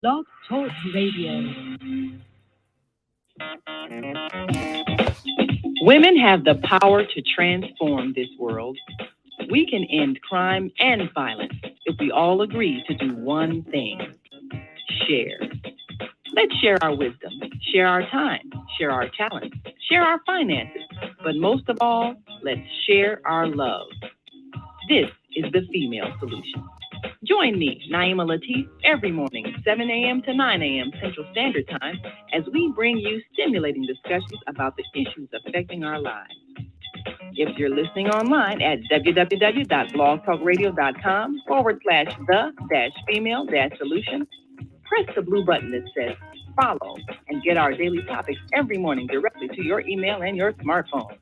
Blog Talk Radio. Women have the power to transform this world. We can end crime and violence if we all agree to do one thing: share. Let's share our wisdom, share our time, share our talents, share our finances, but most of all, let's share our love. This is the female solution. Join me, Naima Latif, every morning, 7 a.m. to 9 a.m. Central Standard Time, as we bring you stimulating discussions about the issues affecting our lives. If you're listening online at www.blogtalkradio.com/the-female-solution, press the blue button that says follow and get our daily topics every morning directly to your email and your smartphone.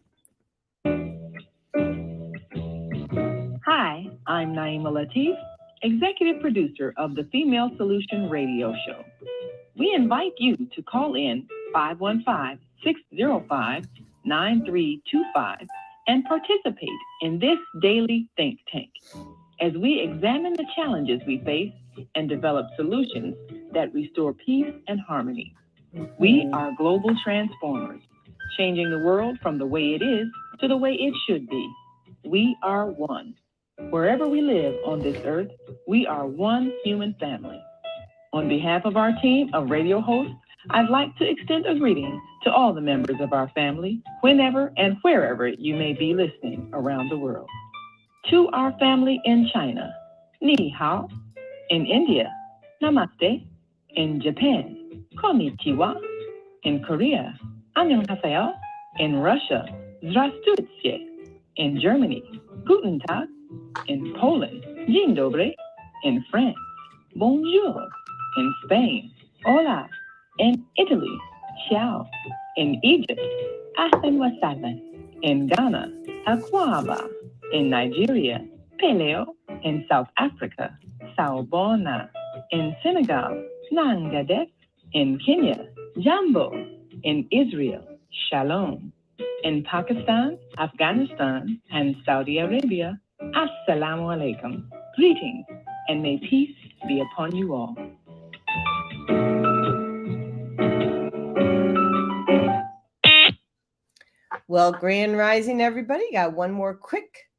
Hi, I'm Naima Latif, executive producer of the Female Solution Radio Show. We invite you to call in 515-605-9325 and participate in this daily think tank as we examine the challenges we face and develop solutions that restore peace and harmony. We are global transformers, changing the world from the way it is to the way it should be. We are one. Wherever we live on this earth, we are one human family. On behalf of our team of radio hosts, I'd like to extend a greeting to all the members of our family, whenever and wherever you may be listening around the world. To our family in China, Ni Hao. In India, Namaste. In Japan, Konnichiwa. In Korea, Annyeonghaseyo. In Russia, Здравствуйте. In Germany, Guten Tag. In Poland, Dzień dobry. In France, Bonjour. In Spain, Hola. In Italy, Ciao. In Egypt, Ahlan wa sahlan. In Ghana, Akwaba. In Nigeria, Peleo. In South Africa, Sawubona. In Senegal, Nangadef. In Kenya, Jambo. In Israel, Shalom. In Pakistan, Afghanistan, and Saudi Arabia, Assalamu alaikum. Greetings, and may peace be upon you all. Well, Grand Rising, everybody. Got one more quick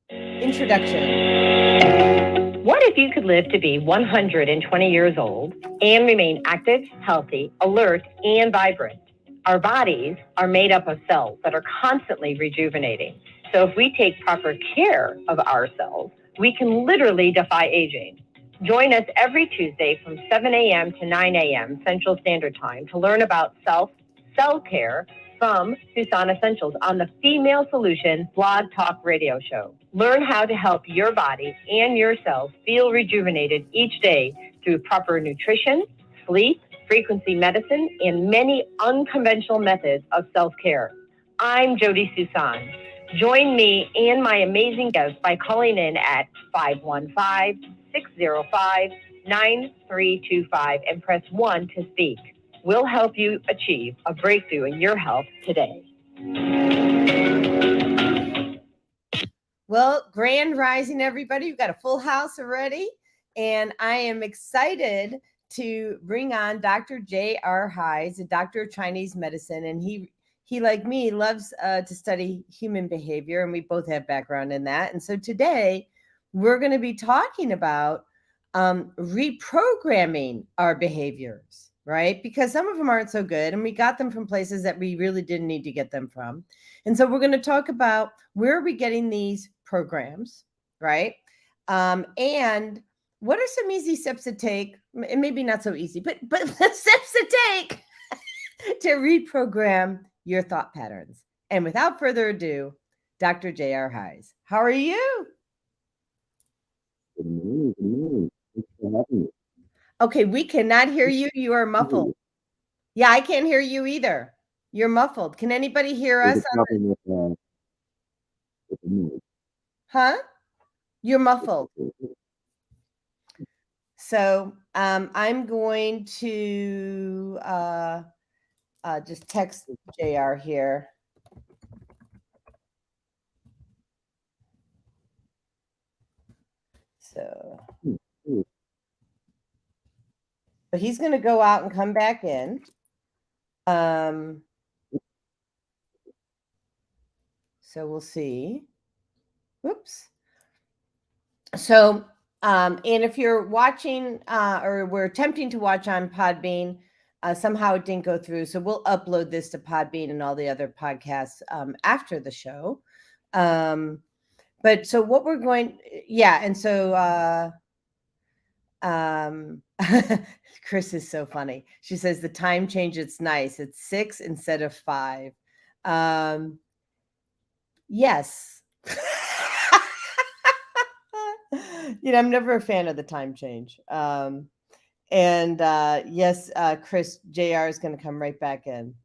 introduction. What if you could live to be 120 years old and remain active, healthy, alert, and vibrant? Our bodies are made up of cells that are constantly rejuvenating. So if we take proper care of ourselves, we can literally defy aging. Join us every Tuesday from 7 a.m. to 9 a.m. Central Standard Time to learn about self-care from Suson Essentials on the Female Solution Blog Talk Radio Show. Learn how to help your body and your cells feel rejuvenated each day through proper nutrition, sleep, frequency medicine, and many unconventional methods of self-care. I'm Jodi Suson. Join me and my amazing guests by calling in at 515-605-9325 and press 1 to speak. We'll help you achieve a breakthrough in your health today. Well, Grand Rising, everybody. We've got a full house already, and I am excited to bring on Dr. J.R. Heiz, a doctor of Chinese medicine, and he like me loves to study human behavior, and we both have background in that. And so today we're going to be talking about reprogramming our behaviors, right? Because some of them aren't so good, and we got them from places that we really didn't need to get them from. And so we're going to talk about where are we getting these programs, right? And what are some easy steps to take, and maybe not so easy, but the steps to take to reprogram your thought patterns. And without further ado, Dr. J.R. Heiz. How are you? Good morning. Thanks for having me. Okay, we cannot hear you. You are muffled. Yeah, I can't hear you either. You're muffled. Can anybody hear us? With the noise. Huh? You're muffled. So I'm going to just text JR here. So but he's going to go out and come back in. So we'll see. Whoops. So, and if you're watching or we're attempting to watch on Podbean, somehow it didn't go through. So we'll upload this to Podbean and all the other podcasts after the show. But so what we're going, yeah. And so Chris is so funny. She says the time change, it's nice. It's 6 instead of 5. Yes. I'm never a fan of the time change. Yes, Chris, JR is going to come right back in.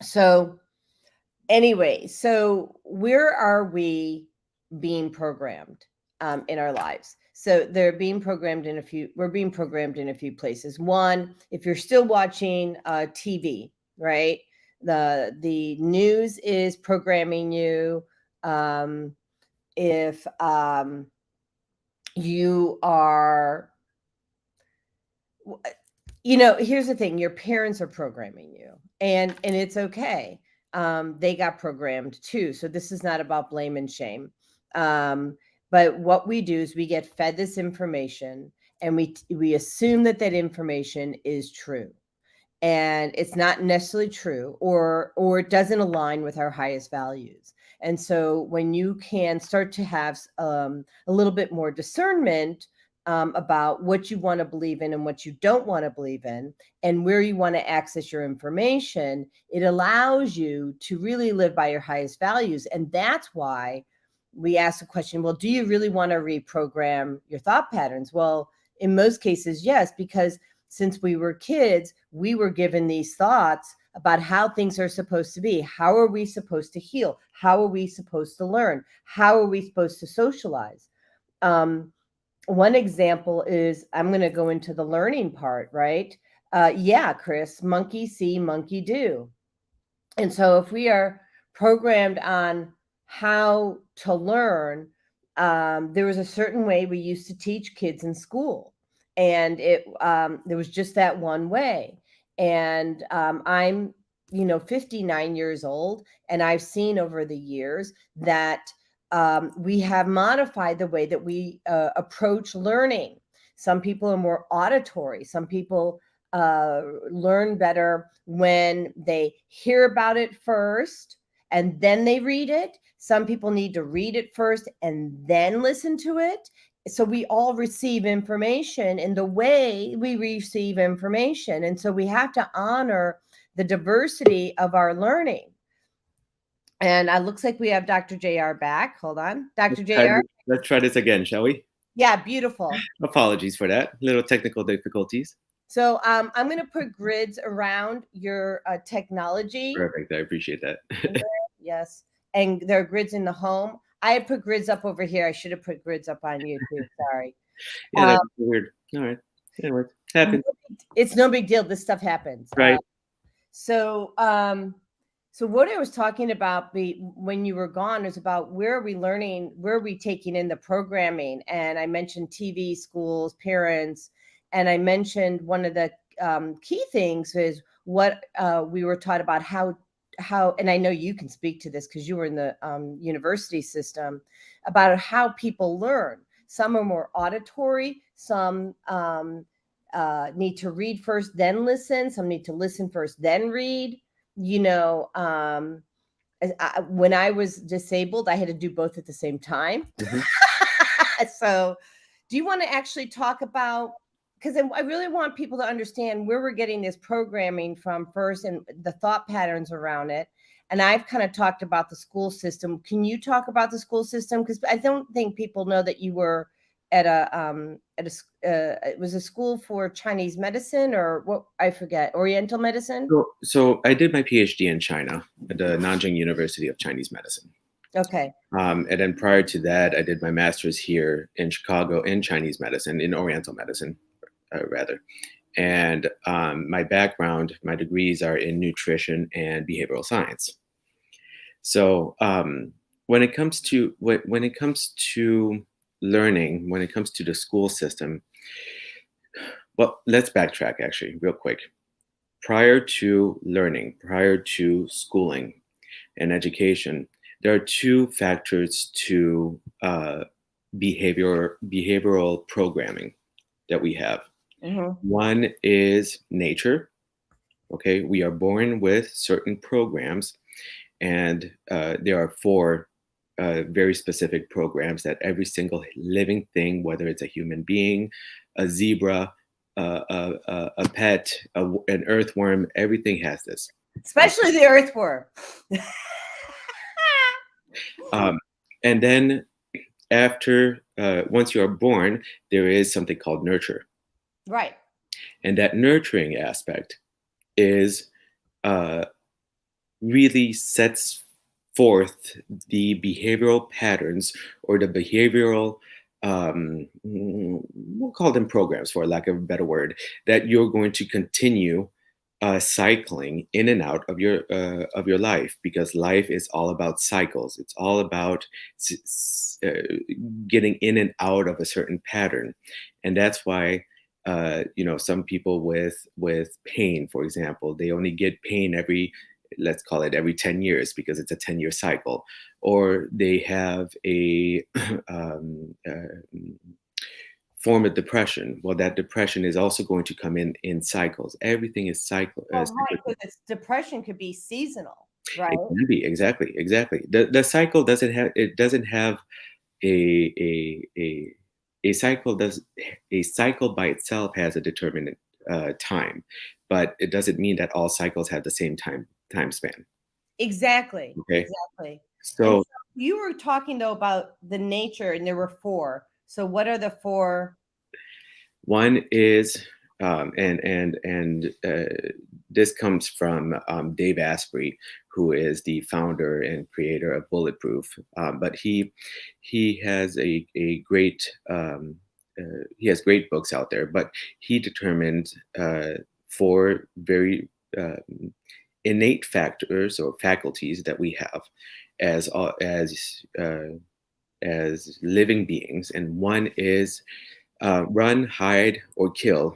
So anyway, so where are we being programmed in our lives? So we're being programmed in a few places. One, if you're still watching TV, right? The news is programming you. If you are, here's the thing, your parents are programming you, and it's okay. They got programmed too. So this is not about blame and shame. But what we do is we get fed this information, and we assume that information is true. And it's not necessarily true, or it doesn't align with our highest values. And so when you can start to have a little bit more discernment about what you want to believe in and what you don't want to believe in, and where you want to access your information, it allows you to really live by your highest values. And that's why we ask the question, well, do you really want to reprogram your thought patterns? Well, in most cases, yes, because since we were kids, we were given these thoughts about how things are supposed to be. How are we supposed to heal? How are we supposed to learn? How are we supposed to socialize? One example is, I'm going to go into the learning part, right? Yeah, Chris, monkey see, monkey do. And so if we are programmed on how to learn, there was a certain way we used to teach kids in school. And there was just that one way. And I'm, 59 years old, and I've seen over the years that we have modified the way that we approach learning. Some people are more auditory. Some people learn better when they hear about it first and then they read it. Some people need to read it first and then listen to it. So we all receive information in the way we receive information. And so we have to honor the diversity of our learning. And it looks like we have Dr. JR back. Hold on. Dr. JR. Let's try this again, shall we? Yeah, beautiful. Apologies for that. Little technical difficulties. So I'm going to put grids around your technology. Perfect. I appreciate that. Yes. And there are grids in the home. I had put grids up over here. I should have put grids up on you too. Sorry. Yeah, that's weird. All right. It works. Happens. It's no big deal. This stuff happens. Right. So what I was talking about when you were gone is about where are we learning, where are we taking in the programming? And I mentioned TV, schools, parents, and I mentioned one of the key things is what we were taught about how, and I know you can speak to this because you were in the university system, about how people learn. Some are more auditory, some need to read first, then listen. Some need to listen first, then read. When I was disabled, I had to do both at the same time. Mm-hmm. So do you want to actually talk about, because I really want people to understand where we're getting this programming from first and the thought patterns around it. And I've kind of talked about the school system. Can you talk about the school system? Because I don't think people know that you were at it was a school for Chinese medicine, or what, I forget, Oriental medicine. So I did my PhD in China at the Nanjing University of Chinese Medicine. Okay. And then prior to that, I did my master's here in Chicago in Chinese medicine, in Oriental medicine, rather. And my background, my degrees are in nutrition and behavioral science. So when it comes to learning, when it comes to the school system, Well, let's backtrack actually, real quick. Prior to learning, prior to schooling and education, there are two factors to behavioral programming that we have. One is nature. Okay, we are born with certain programs, and there are four very specific programs that every single living thing, whether it's a human being, a zebra, a pet, an earthworm, everything has this. Especially the earthworm. And then after, once you are born, there is something called nurture. Right. And that nurturing aspect is really sets forth the behavioral patterns or the behavioral, we'll call them programs for lack of a better word, that you're going to continue cycling in and out of your life, because life is all about cycles. It's all about getting in and out of a certain pattern, and that's why some people with pain, for example, they only get pain let's call it every 10 years because it's a 10-year cycle, or they have a form of depression. Well, that depression is also going to come in cycles. Everything is cycle. Right, so this depression could be seasonal, right? It can be, exactly. The cycle doesn't have a cycle. A cycle by itself has a determinate time, but it doesn't mean that all cycles have the same time span. Exactly. Okay. Exactly. So you were talking though about the nature, and there were four. So what are the four? One is, this comes from Dave Asprey, who is the founder and creator of Bulletproof. But he has a great he has great books out there. But he determined four very innate factors or faculties that we have as living beings, and one is run, hide, or kill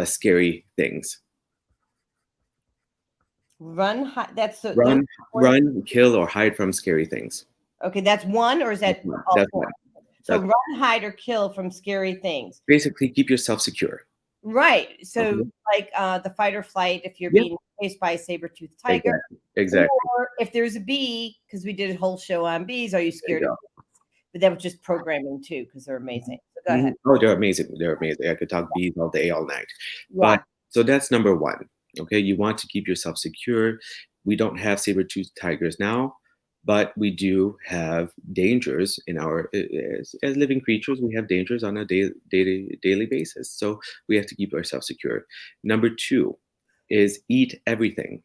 scary things. Run, that's the run, kill, or hide from scary things. Okay, that's one, or is that all four? So run, hide, or kill from scary things. Basically, keep yourself secure. Right. So like the fight or flight, if you're being chased by a saber-toothed tiger. Exactly. Or if there's a bee, because we did a whole show on bees, are you scared of bees? But that was just programming too, because they're amazing. So go ahead. Oh, they're amazing. They're amazing. I could talk bees all day, all night. But so that's number one. Okay, you want to keep yourself secure. We don't have saber-toothed tigers now, but we do have dangers in our as living creatures. We have dangers on a daily basis, so we have to keep ourselves secure. Number two is eat everything.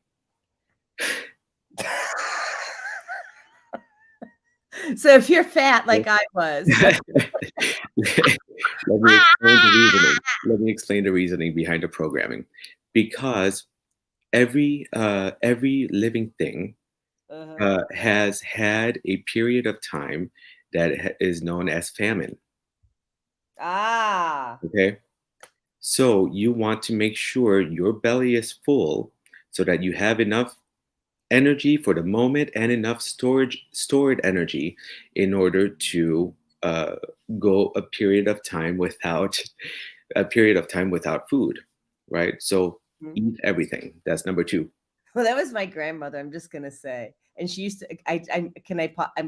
So if you're fat like I was, let me explain the reasoning behind the programming. Because every living thing has had a period of time that is known as famine. Okay. So you want to make sure your belly is full so that you have enough energy for the moment and enough stored energy in order to go a period of time without food, right? So eat everything. That's number two. Well, that was my grandmother, I'm just gonna say, and she used to. I'm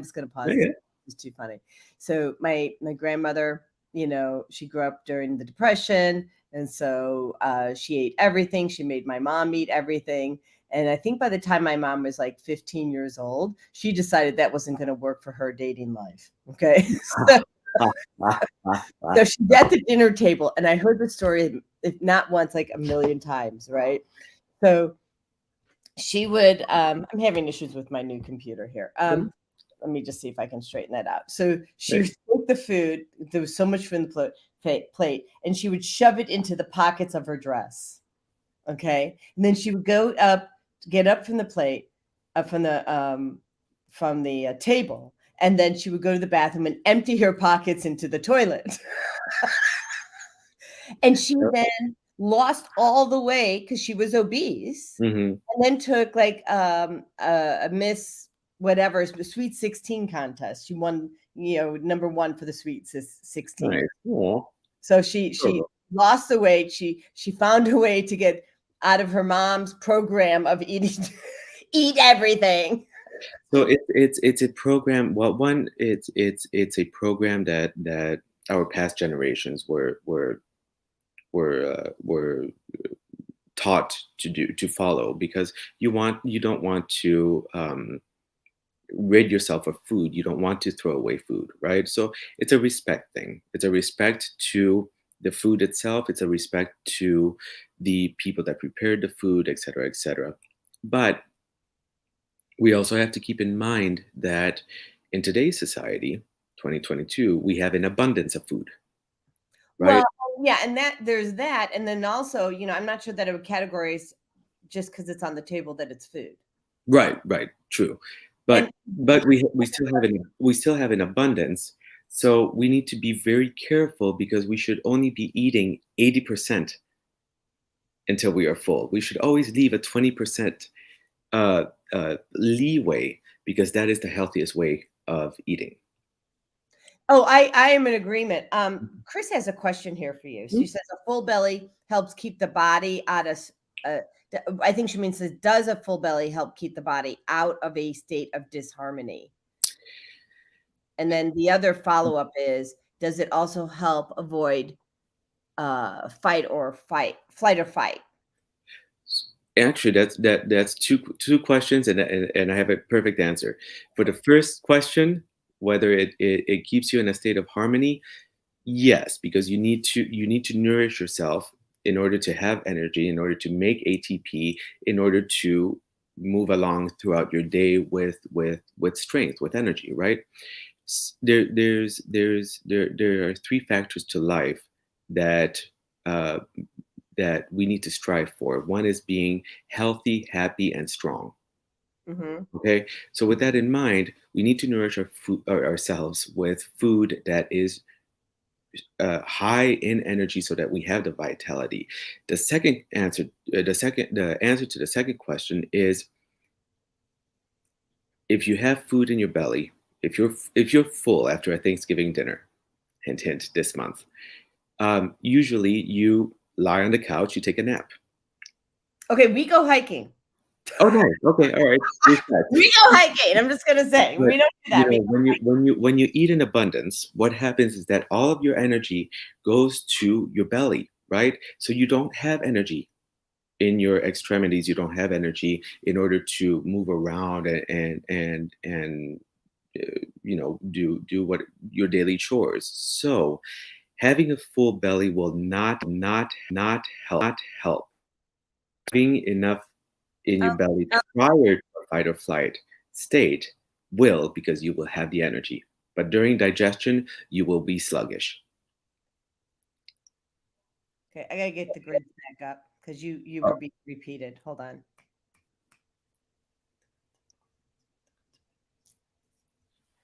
just gonna pause. Okay. It's too funny. So my grandmother, she grew up during the Depression, and so she ate everything. She made my mom eat everything. And I think by the time my mom was like 15 years old, she decided that wasn't going to work for her dating life. Okay. So she's at the dinner table, and I heard the story, if not once, like a million times. Right. So she would, I'm having issues with my new computer here. Let me just see if I can straighten that out. So she would take the food. There was so much food in the plate, and she would shove it into the pockets of her dress. Okay. And then she would get up from the plate, from the table, and then she would go to the bathroom and empty her pockets into the toilet. And she then lost all the weight because she was obese, and then took like a Miss whatever Sweet 16 contest. She won, number one for the Sweet 16. Nice. Aw. So she lost the weight. She found a way to get out of her mom's program of eat everything. So it's a program. Well, one, it's a program that our past generations were taught to follow, because you don't want to rid yourself of food. You don't want to throw away food, right? So it's a respect thing. It's a respect to the food itself. It's a respect to the people that prepared the food, et cetera, et cetera. But we also have to keep in mind that in today's society, 2022, we have an abundance of food, right? Well, yeah, and there's that, and then also, I'm not sure that it would categorize just because it's on the table that it's food. Right, true. But we still have an abundance. So we need to be very careful, because we should only be eating 80% until we are full. We should always leave a 20% leeway, because that is the healthiest way of eating. Oh, I am in agreement. Chris has a question here for you. She says a full belly helps keep the body out of. I think she means, does a full belly help keep the body out of a state of disharmony? And then the other follow-up is, does it also help avoid flight or fight? Actually, that's two questions, and I have a perfect answer. For the first question, whether it keeps you in a state of harmony, yes, because you need to nourish yourself in order to have energy, in order to make ATP, in order to move along throughout your day with strength, with energy, right? There are three factors to life that we need to strive for. One is being healthy, happy, and strong. Okay, so with that in mind, we need to nourish ourselves with food that is high in energy, so that we have the vitality. The answer to the second question is, if you have food in your belly, if you're full after a Thanksgiving dinner, hint hint, this month, usually you lie on the couch, you take a nap. Okay, we go hiking. Oh, nice. Okay, all right. We go hiking. I'm just gonna say, we don't do that. When you eat in abundance, what happens is that all of your energy goes to your belly, right? So you don't have energy in your extremities. You don't have energy in order to move around and do what your daily chores. So having a full belly will not help. Having enough in your belly prior to a fight or flight state will, because you will have the energy. But during digestion, you will be sluggish. Okay, I gotta get the grids back up, because you were being repeated. Hold on.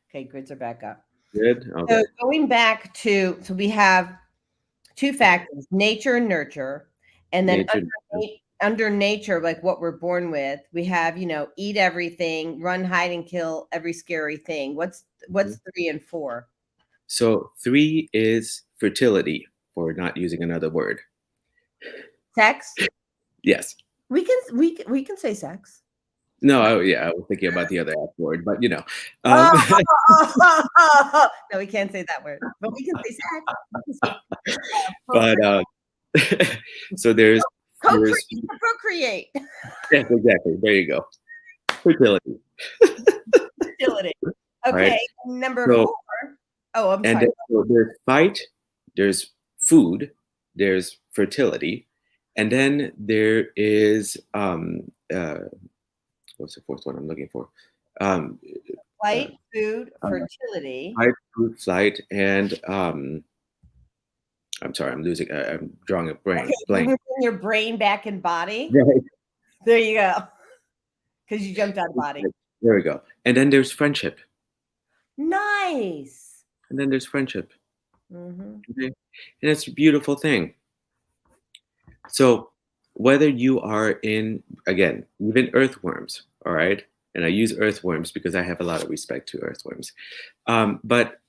Okay, grids are back up. Good. Okay. So going back to, we have two factors, nature and nurture, and then under nature, like what we're born with, we have, eat everything, run, hide, and kill every scary thing. What's 3 and 4? So 3 is fertility, for not using another word. Sex? Yes. We can say sex. No, I was thinking about the other F word, but No, we can't say that word, but we can say sex. But so there's procreate. Yes, exactly. There you go. Fertility. Okay, right. Number 4. Oh, I'm sorry. So there's fight, there's food, there's fertility, and then there is what's the fourth one I'm looking for? Flight, food, fertility. Flight, food, flight, and I'm sorry, I'm drawing a blank. Okay, you bring your brain back in body. Right. There you go. Because you jumped out of body. There we go. And then there's friendship. Nice. And then there's friendship. Mm-hmm. Okay. And it's a beautiful thing. So whether you are in, again, even earthworms, all right, and I use earthworms because I have a lot of respect to earthworms, but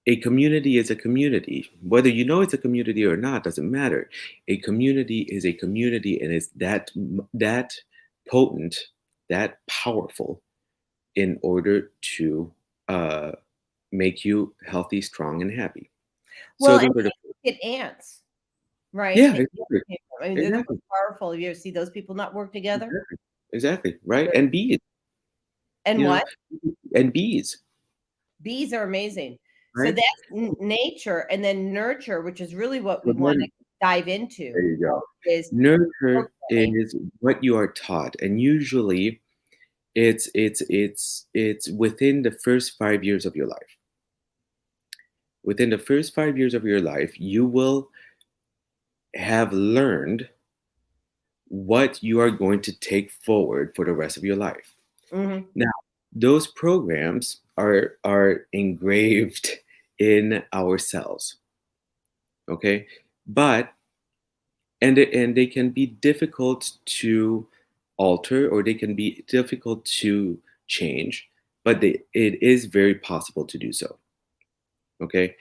a community is a community. Whether you know it's a community or not doesn't matter. A community is a community, and it's that potent, that powerful, in order to uh, make you healthy, strong, and happy. So Well, and those are the get ants, right? yeah, The exactly, ant people. I mean, they're the exactly, most powerful. You ever see those people not work together? exactly, exactly, right. And bees, And you know, what? and bees, Bees are amazing. So right. that's nature, and then nurture, which is really what we So want to then dive there into, you go. is Nurture programming. is what you are taught, and usually it's within the first 5 years of your life. Within the first 5 years of your life, you will have learned what you are going to take forward for the rest of your life. Mhm. Now, those programs are engraved in ourselves, okay? But and they can be difficult to alter, or they can be difficult to change, but it is very possible to do so. Okay.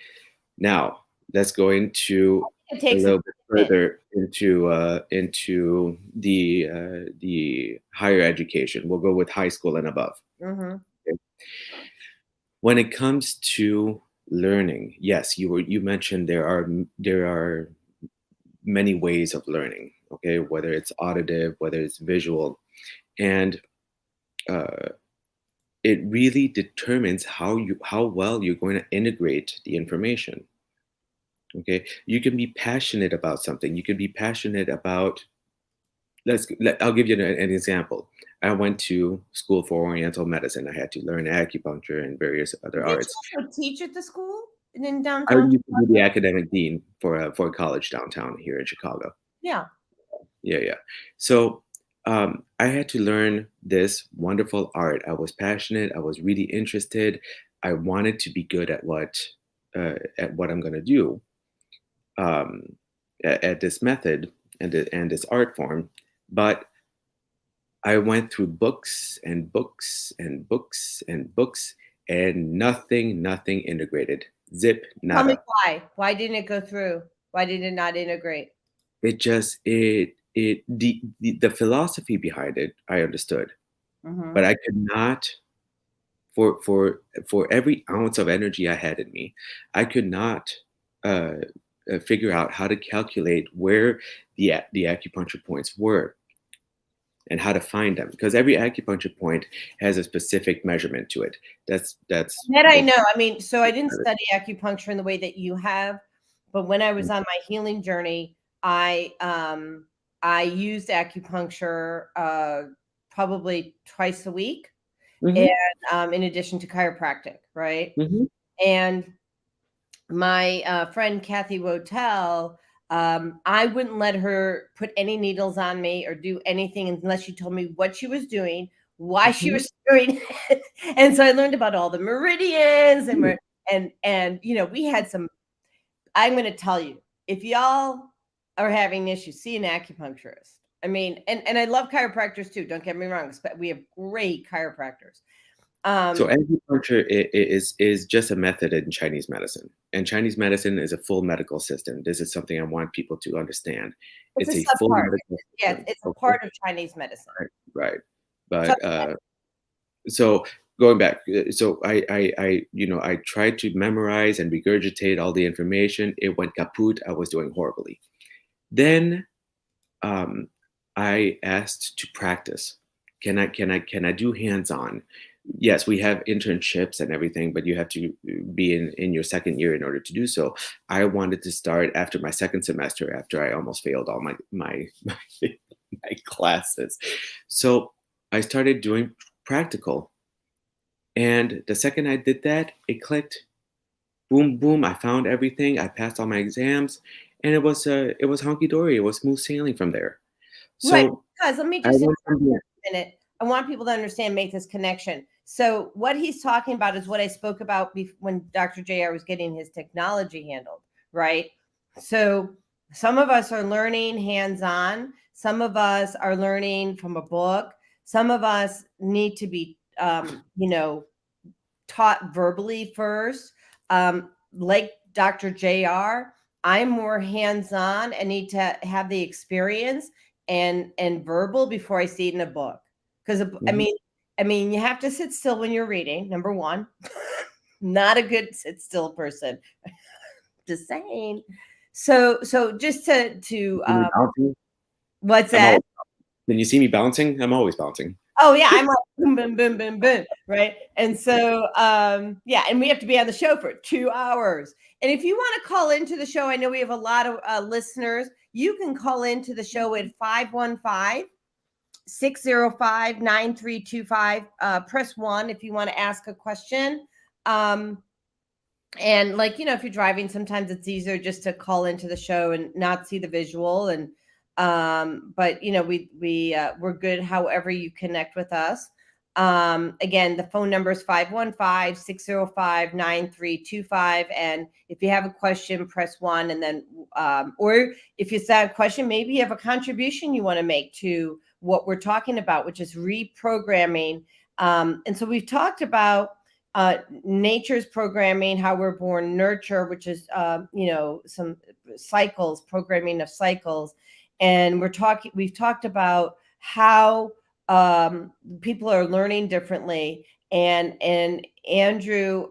Now let's go into It a takes a little bit commitment. further into the higher education. We'll go with high school and above. Mhm. Okay? When it comes to learning, yes, you mentioned there are many ways of learning. Okay, whether it's auditive, whether it's visual, and uh, it really determines how well you're going to integrate the information. Okay, you can be passionate about something. You can be passionate about. I'll give you an example. I went to school for Oriental medicine. I had to learn acupuncture and various other Did arts. you also teach at the school and in I downtown used to be the Chicago? academic dean for a college downtown here in Chicago. Yeah. Yeah, yeah. So I had to learn this wonderful art. I was passionate. I was really interested. I wanted to be good at what I'm going to do, um, at this method and this art form. But I went through books and books and books and books, and nothing integrated. Zip, Tell me nada. why. Why didn't it go through? Why did it not integrate? It just the philosophy behind it I understood, but Mhm. I could not, for every ounce of energy I had in me, I could not uh, figure out how to calculate where the acupuncture points were and how to find them, because every acupuncture point has a specific measurement to it. That's That I what. know. I mean, so I didn't study acupuncture in the way that you have, but when I was on my healing journey, I used acupuncture probably twice a week, and Hmm. in addition to chiropractic, right? Hmm. And my friend Kathy Wotel, I wouldn't let her put any needles on me or do anything unless she told me what she was doing, why she Hmm. was doing it. And so I learned about all the meridians and we had some. I'm going to tell you, if y'all are having issues, see an acupuncturist. I mean, and I love chiropractors too. Don't get me wrong, but we have great chiropractors. So Um, acupuncture is just a method in Chinese medicine, and Chinese medicine is a full medical system. This is something I want people to understand. it's a It's a full subpart. medical Yeah, system. it's a Okay, part of Chinese medicine. right, right. So But so going back, so I tried to memorize and regurgitate all the information. It went kaput. I was doing horribly. Then um, I asked to practice. Can I do hands-on? Yes, we have internships and everything, but you have to be in your second year in order to do so. I wanted to start after my second semester, after I almost failed all my classes. So I started doing practical, and the second I did that, it clicked. Boom, boom! I found everything. I passed all my exams, and it was hunky dory. It was smooth sailing from there. right, So because let me I just went interrupt from for there. a minute. I want people to understand, make this connection. So what he's talking about is what I spoke about when Dr. JR was getting his technology handled, right? So Some of us are learning hands-on. Some of us are learning from a book. Some of us need to be, taught verbally first. Like Dr. JR, I'm more hands-on and need to have the experience and verbal before I see it in a book. Because I mean, you have to sit still when you're reading. Number one, not a good sit still person. Just saying. So just to what's that? When you see me bouncing, I'm always bouncing. Oh yeah, I'm like boom, boom, boom, boom, boom, right? And so yeah, and we have to be on the show for 2 hours. And if you want to call into the show, I know we have a lot of listeners. You can call into the show at 515-605-9325. Press 1 if you want to ask a question. And like, if you're driving, sometimes it's easier just to call into the show and not see the visual. And but we're good however you connect with us. Again, the phone number is 515-605-9325. And if you have a question, press 1. And then or if it's that question, maybe you have a contribution you want to make to what we're talking about, which is reprogramming. And so we've talked about nature's programming, how we're born, nurture, which is some cycles, programming of cycles. And we've talked about how people are learning differently. And Andrew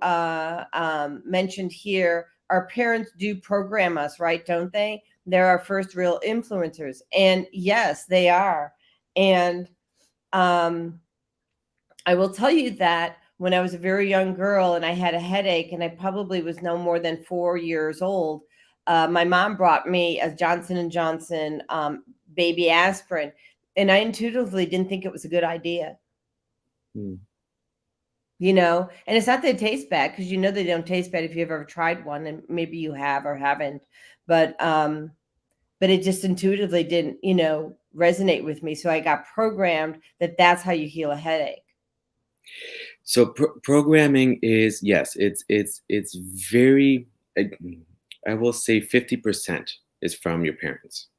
mentioned here, our parents do program us, right? Don't they? They're our first real influencers. And yes, they are. And I will tell you that when I was a very young girl and I had a headache and I probably was no more than 4 years old, my mom brought me a Johnson & Johnson baby aspirin, and I intuitively didn't think it was a good idea. And it's not that it tastes bad, because they don't taste bad if you've ever tried one, and maybe you have or haven't, but it just intuitively didn't, resonate with me. So I got programmed that that's how you heal a headache. So programming is, yes, it's very, I will say 50% is from your parents.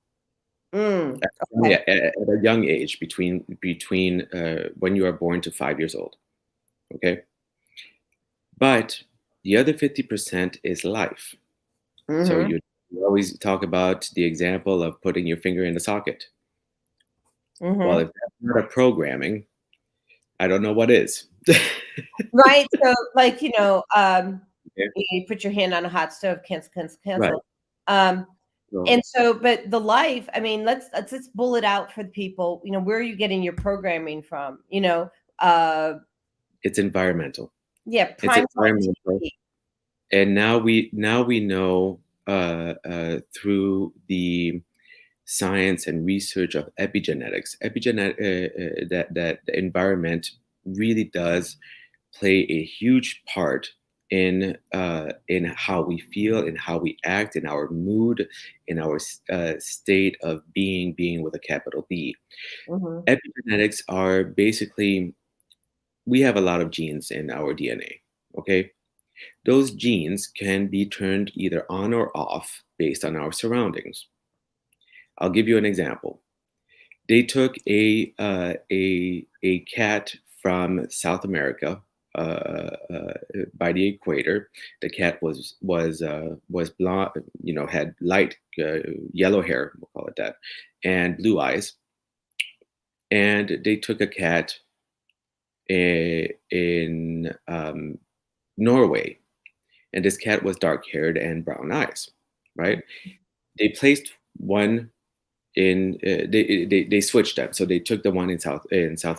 Okay. At a young age, between when you are born to 5 years old. Okay. But the other 50% is life. So you always talk about the example of putting your finger in the socket. Well, if that's not a programming, I don't know what is. Right. So like, you put your hand on a hot stove, cancel. Right. And so, but the life, I mean, let's bull it out for the people. Where are you getting your programming from? It's environmental. Yeah. It's environmental. And now we know through the science and research of epigenetics, that the environment really does play a huge part in how we feel, in how we act, in our mood, in our state of being with a capital B. Epigenetics are basically, we have a lot of genes in our DNA, okay? Those genes can be turned either on or off based on our surroundings. I'll give you an example. They took a cat from South America, by the equator. The cat was blonde, had light yellow hair, we'll call it that, and blue eyes. And they took a cat in Norway, and this cat was dark-haired and brown eyes, right? They placed one in they switched them. So they took the one in South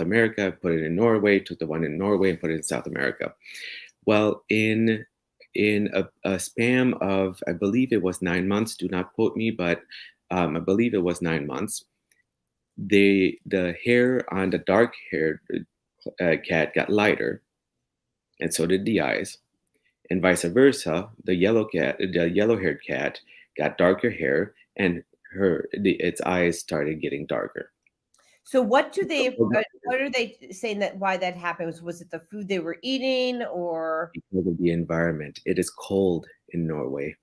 America, put it in Norway, took the one in Norway and put it in South America. Well, in a span of, I believe it was 9 months, do not quote me, but I believe it was 9 months, the hair on the dark-haired cat got lighter, and so did the eyes, and vice versa. The yellow-haired cat got darker hair, and its eyes started getting darker. So what are they saying that why that happens? Was it the food they were eating, or because of the environment? It is cold in Norway.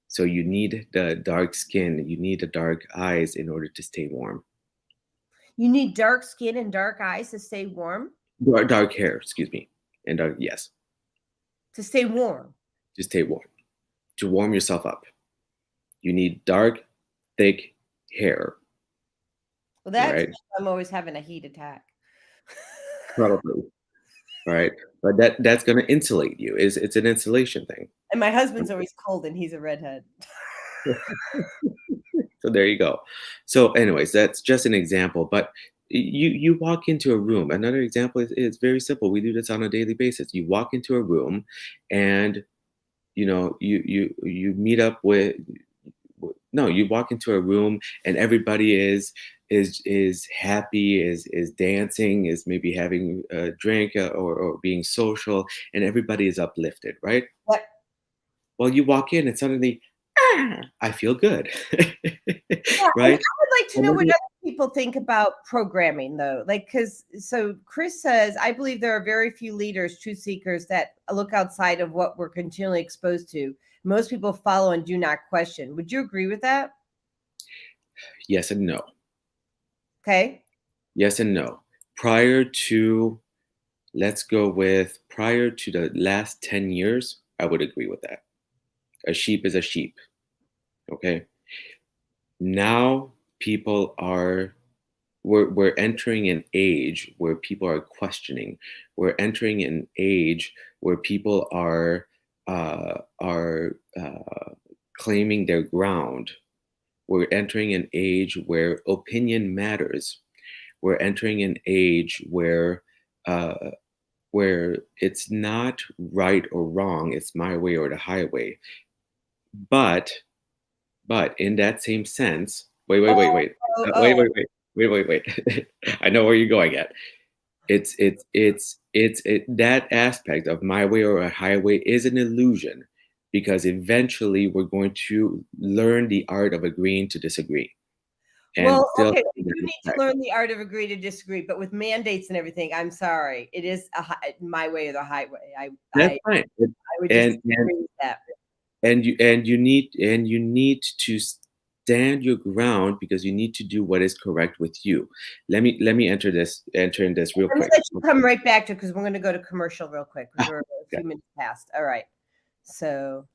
So you need the dark skin, you need the dark eyes in order to stay warm. You need dark skin and dark eyes to stay warm? Dark hair, excuse me. And yes, To stay warm. to stay warm, to warm yourself up. You need dark, thick hair. Well, that's right? I'm always having a heat attack. Probably. Right. But that's going to insulate you. It's an insulation thing. And my husband's always cold and he's a redhead. So there you go. So anyways, that's just an example. But you walk into a room. Another example is very simple. We do this on a daily basis. You walk into a room and you meet up with you walk into a room and everybody is happy, is dancing, is maybe having a drink or being social, and everybody is uplifted, right? Yep. Well, you walk in and suddenly, I feel good. Yeah, right? I would like to know what other people think about programming, though. So Chris says, I believe there are very few leaders, truth seekers, that look outside of what we're continually exposed to. Most people follow and do not question. Would you agree with that? Yes and no. Okay. Yes and no. Prior to the last 10 years, I would agree with that. A sheep is a sheep. Okay. Now we're entering an age where people are questioning. We're entering an age where people are claiming their ground. We're entering an age where opinion matters. We're entering an age where it's not right or wrong, it's my way or the highway. But in that same sense, wait. Wait. I know where you're going at. It's that aspect of my way or a highway is an illusion, because eventually we're going to learn the art of agreeing to disagree. And you need to learn the art of agree to disagree, but with mandates and everything, I'm sorry, it is my way or the highway. That's fine. I would just agree with that. And you need to stand your ground, because you need to do what is correct with you. Let me enter in this real quick. Let's come right back to, because we're going to go to commercial real quick. We're a few minutes past. All right. So,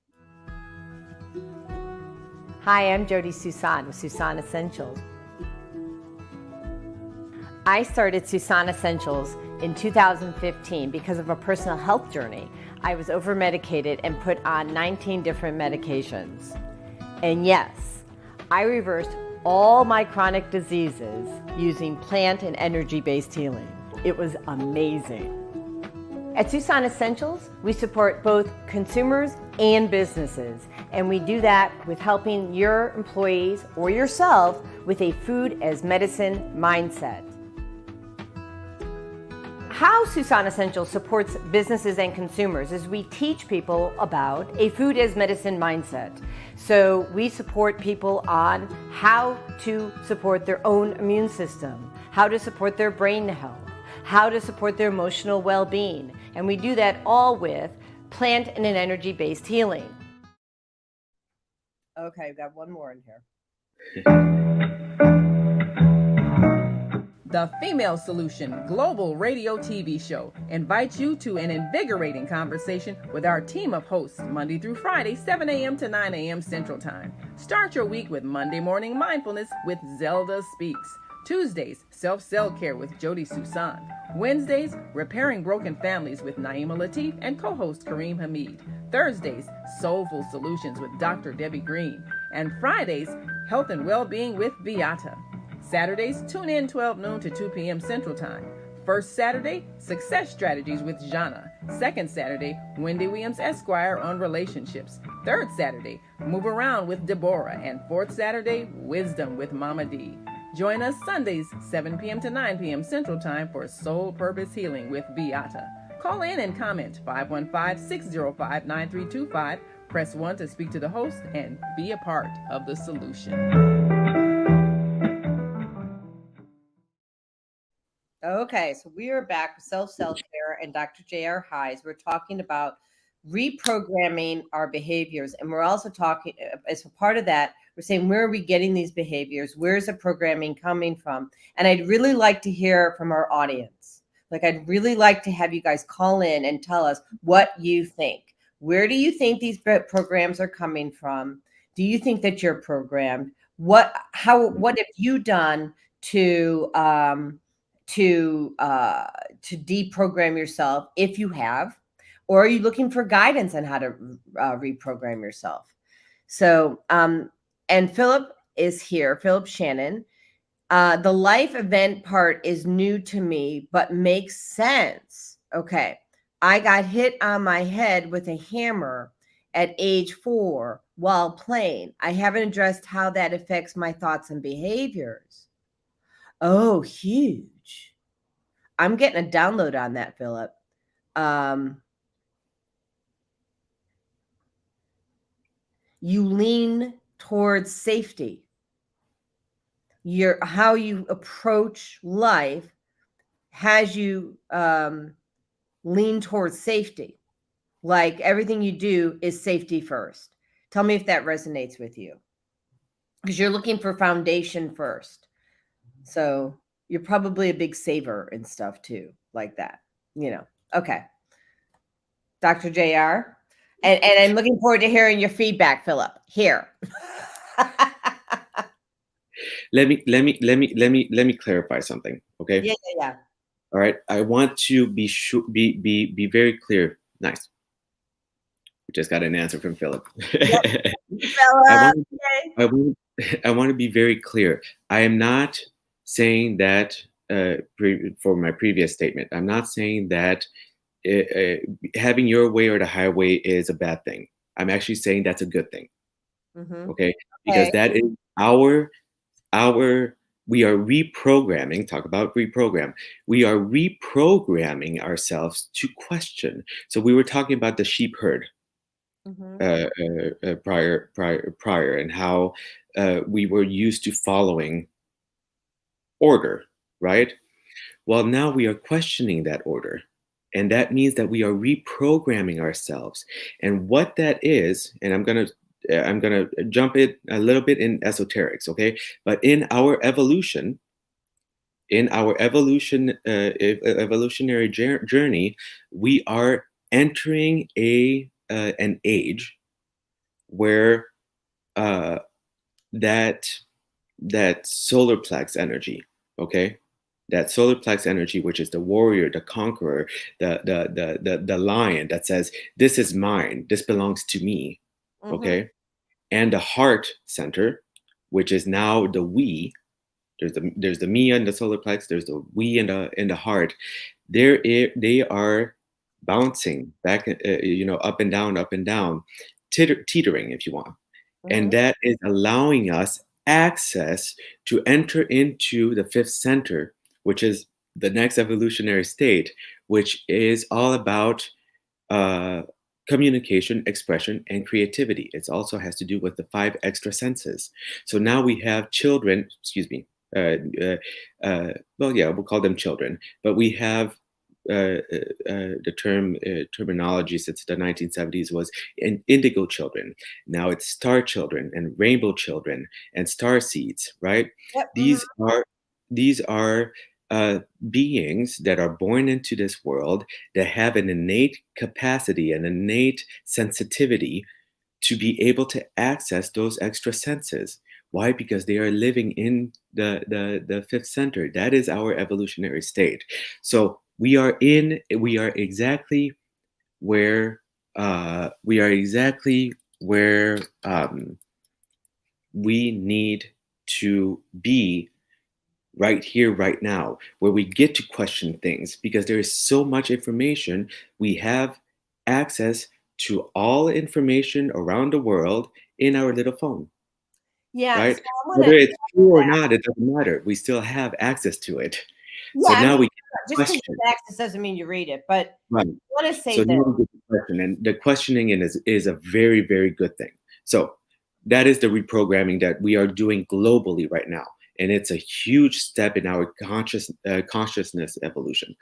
hi, I'm Jodi Suson with Suson Essentials. I started Suson Essentials in 2015 because of a personal health journey. I was over-medicated and put on 19 different medications. And yes, I reversed all my chronic diseases using plant and energy-based healing. It was amazing. At Suson Essentials, we support both consumers and businesses, and we do that with helping your employees or yourself with a food as medicine mindset. How Suson Essentials supports businesses and consumers is we teach people about a food as medicine mindset. So we support people on how to support their own immune system, how to support their brain health, how to support their emotional well-being. And we do that all with plant and an energy-based healing. Okay, I've got one more in here. The Female Solution Global Radio TV Show invites you to an invigorating conversation with our team of hosts Monday through Friday, 7 a.m. to 9 a.m. Central Time. Start your week with Monday Morning Mindfulness with Zelda Speaks. Tuesdays, Self-Cell Care with Jodi Suson. Wednesdays, Repairing Broken Families with Naima Latif and co-host Kareem Hamid. Thursdays, Soulful Solutions with Dr. Debbie Green. And Fridays, Health and Wellbeing with Beata. Saturdays, tune in 12 noon to 2 p.m. Central Time. First Saturday, Success Strategies with Jana. Second Saturday, Wendy Williams Esquire on relationships. Third Saturday, Move Around with Deborah. And fourth Saturday, Wisdom with Mama D. Join us Sundays, 7 p.m. to 9 p.m. Central Time for Soul Purpose Healing with Beata. Call in and comment 515-605-9325. Press 1 to speak to the host and be a part of the solution. Okay, so we are back with Self-Care and Dr. J.R. Heiz. We're talking about reprogramming our behaviors. And we're also talking, as a part of that, we're saying, where are we getting these behaviors? Where's the programming coming from? And I'd really like to hear from our audience. Like, I'd really like to have you guys call in and tell us what you think. Where do you think these programs are coming from? Do you think that you're programmed? What have you done to deprogram yourself, if you have? Or are you looking for guidance on how to reprogram yourself? So, and Philip is here, Philip Shannon. The life event part is new to me, but makes sense. Okay. I got hit on my head with a hammer at age 4 while playing. I haven't addressed how that affects my thoughts and behaviors. Oh, huge. I'm getting a download on that, Philip. You lean towards safety. How you approach life has you lean towards safety. Like, everything you do is safety first. Tell me if that resonates with you, because you're looking for foundation first. So you're probably a big saver and stuff too, like that, Okay. Dr. JR. And I'm looking forward to hearing your feedback, Philip. Here. Let me clarify something. Okay. Yeah. All right. I want to be very clear. Nice. We just got an answer from Philip. Yep. I want to be very clear. I am not saying that for my previous statement. I'm not saying that having your way or the highway is a bad thing. I'm actually saying that's a good thing. Mm-hmm. Okay, because that is we are reprogramming. Talk about reprogram. We are reprogramming ourselves to question. So we were talking about the sheep herd prior, and how we were used to following order, right? Well, now we are questioning that order. And that means that we are reprogramming ourselves. And what that is, and I'm gonna jump it a little bit in esoterics, okay? But in our evolutionary journey, we are entering an age where that solar plex energy, okay? That solar plex energy, which is the warrior, the conqueror, the lion that says, this is mine, this belongs to me, okay? And the heart center, which is now the we. There's the me and the solar plex. There's the we in the heart. They are bouncing back, up and down, teetering, if you want. And that is allowing us access to enter into the fifth center, which is the next evolutionary state, which is all about communication, expression, and creativity. It also has to do with the 5 extra senses. So now we have children, we'll call them children, but we have the terminology since the 1970s was indigo children. Now it's star children and rainbow children and star seeds, right? Yep. These are beings that are born into this world that have an innate capacity, an innate sensitivity to be able to access those extra senses. Why? Because they are living in the fifth center. That is our evolutionary state. So we are exactly where we need to be right here, right now, where we get to question things, because there is so much information. We have access to all information around the world in our little phone. Yeah. Right? So whether it's true or not, it doesn't matter. We still have access to it. Yeah, so now we just because you have access doesn't mean you read it, but right. I want to say so that. Now we get the question, and the questioning is a very, very good thing. So that is the reprogramming that we are doing globally right now. And it's a huge step in our consciousness evolution.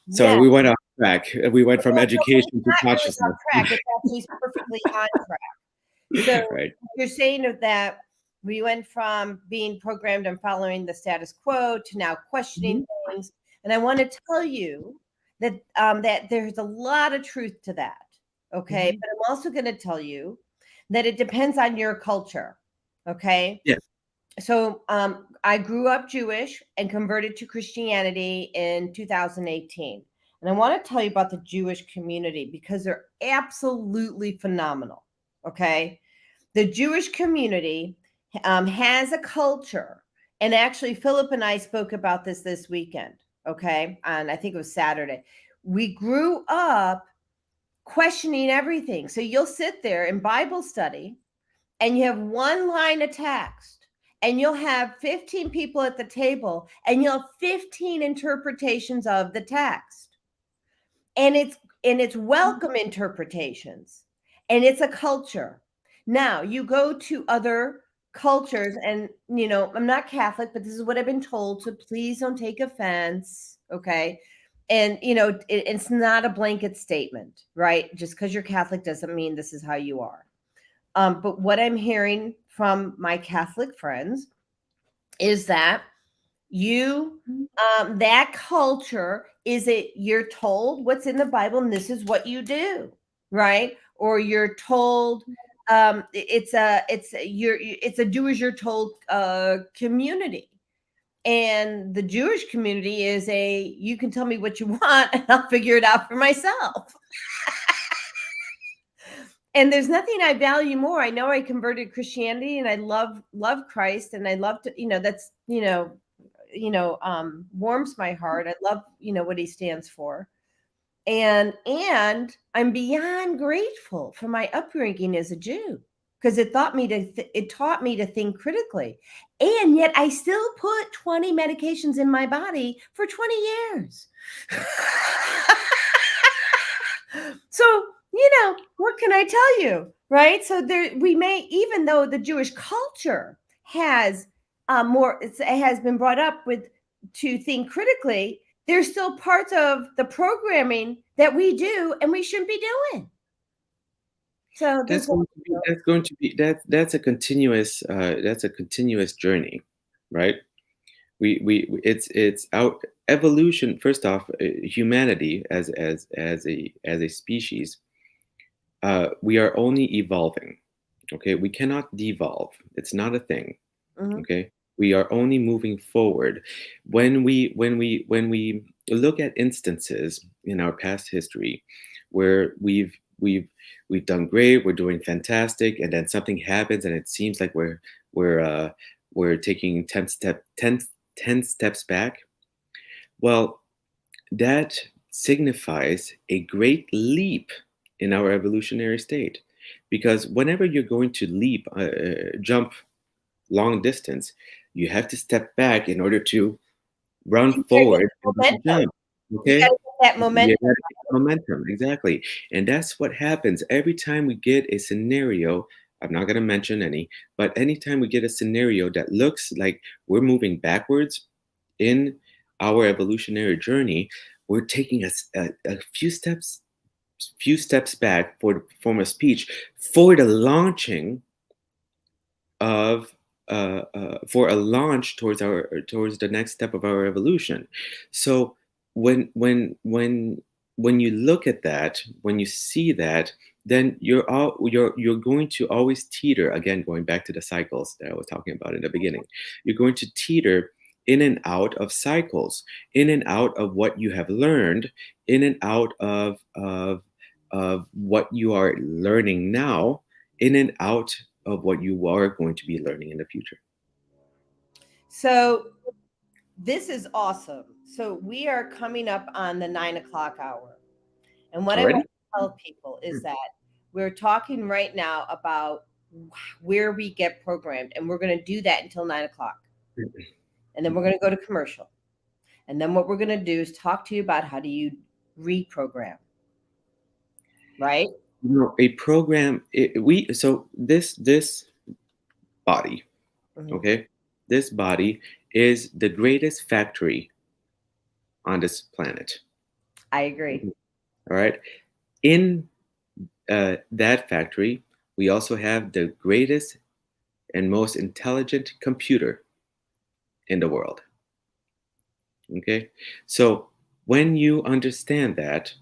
So we want to track. We went from education to Not really consciousness. off track. It's actually perfectly on track. So Right. you're saying that we went from being programmed and following the status quo to now questioning things. And I want to tell you that that there's a lot of truth to that. Okay. But I'm also going to tell you that it depends on your culture. Okay. Yes. So I grew up Jewish and converted to Christianity in 2018. And I want to tell you about the Jewish community because they're absolutely phenomenal. Okay. The Jewish community has a culture. And actually, Philip and I spoke about this weekend. Okay. And I think it was Saturday. We grew up questioning everything. So you'll sit there in Bible study and you have one line of text and you'll have 15 people at the table and you'll have 15 interpretations of the text. And it's welcome interpretations, and it's a culture. Now you go to other cultures, and I'm not Catholic, but this is what I've been told, so please don't take offense. Okay. And it's not a blanket statement, right? Just because you're Catholic doesn't mean this is how you are. But what I'm hearing from my Catholic friends is that that culture is you're told what's in the Bible and this is what you do, right? Or you're told it's a do as you're told community. And the Jewish community is you can tell me what you want and I'll figure it out for myself. And there's nothing I value more. I know I converted to Christianity and I love Christ, and I love to, that's, warms my heart. I love, what he stands for. And I'm beyond grateful for my upbringing as a Jew, because it taught me to think critically. And yet I still put 20 medications in my body for 20 years. So, what can I tell you, right? So even though the Jewish culture has it has been brought up to think critically, there's still parts of the programming that we do and we shouldn't be doing. So that's a continuous journey, right? It's our evolution. First off, humanity as a species, we are only evolving. Okay, we cannot devolve. It's not a thing. Okay, we are only moving forward. When we look at instances in our past history where we've done great, we're doing fantastic, and then something happens and it seems like we're taking 10 steps back. Well, that signifies a great leap in our evolutionary state, because whenever you're going to jump long distance, you have to step back in order to run forward and jump. Okay, that momentum, exactly. And that's what happens every time we get a scenario. I'm not going to mention any, but anytime we get a scenario that looks like we're moving backwards in our evolutionary journey, we're taking a few steps back for the form of speech for the launching of for a launch towards the next step of our evolution. So when you look at that, when you see that, then you're going to always teeter, again, going back to the cycles that I was talking about in the beginning. You're going to teeter in and out of cycles, in and out of what you have learned, in and out of what you are learning now, in and out of what you are going to be learning in the future. So this is awesome. So we are coming up on the 9 o'clock hour. And what Already? I want to tell people is that we're talking right now about where we get programmed, and we're going to do that until 9 o'clock. And then we're going to go to commercial. And then what we're going to do is talk to you about how do you reprogram, right? A program, this body, okay, this body is the greatest factory on this planet. I agree. All right. In that factory, we also have the greatest and most intelligent computer in the world. Okay. So when you understand that,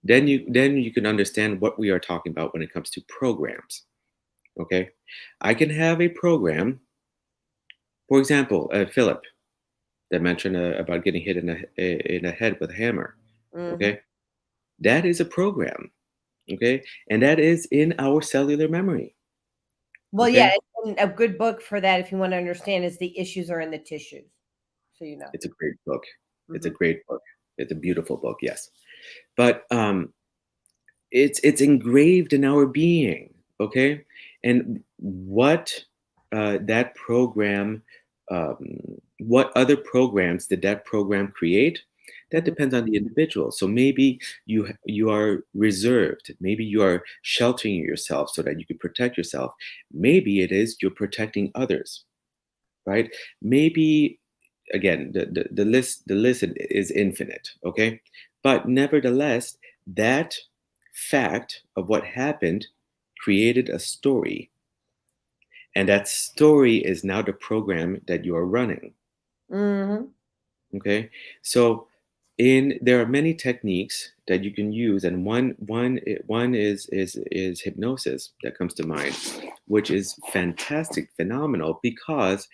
then you can understand what we are talking about when it comes to programs. Okay. I can have a program, for example, Philip that mentioned about getting hit in the head with a hammer. Mhm. Okay. That is a program. Okay. And that is in our cellular memory. Well, Okay. yeah, and a good book for that, if you want to understand, is The Issues Are in the Tissues. So you know. It's a great book. It's a Mhm. great book. It's a beautiful book. Yes. But it's engraved in our being. Okay. And that program, what other programs did that program create? That Mhm. depends on the individual. So maybe you are reserved. Maybe you are sheltering yourself so that you can protect yourself. Maybe it is you're protecting others, right? Maybe again the list is infinite. Okay, but nevertheless, that fact of what happened created a story, and that story is now the program that you are running. Mhm. Okay, so there are many techniques that you can use, and one is hypnosis that comes to mind, which is fantastic, phenomenal, because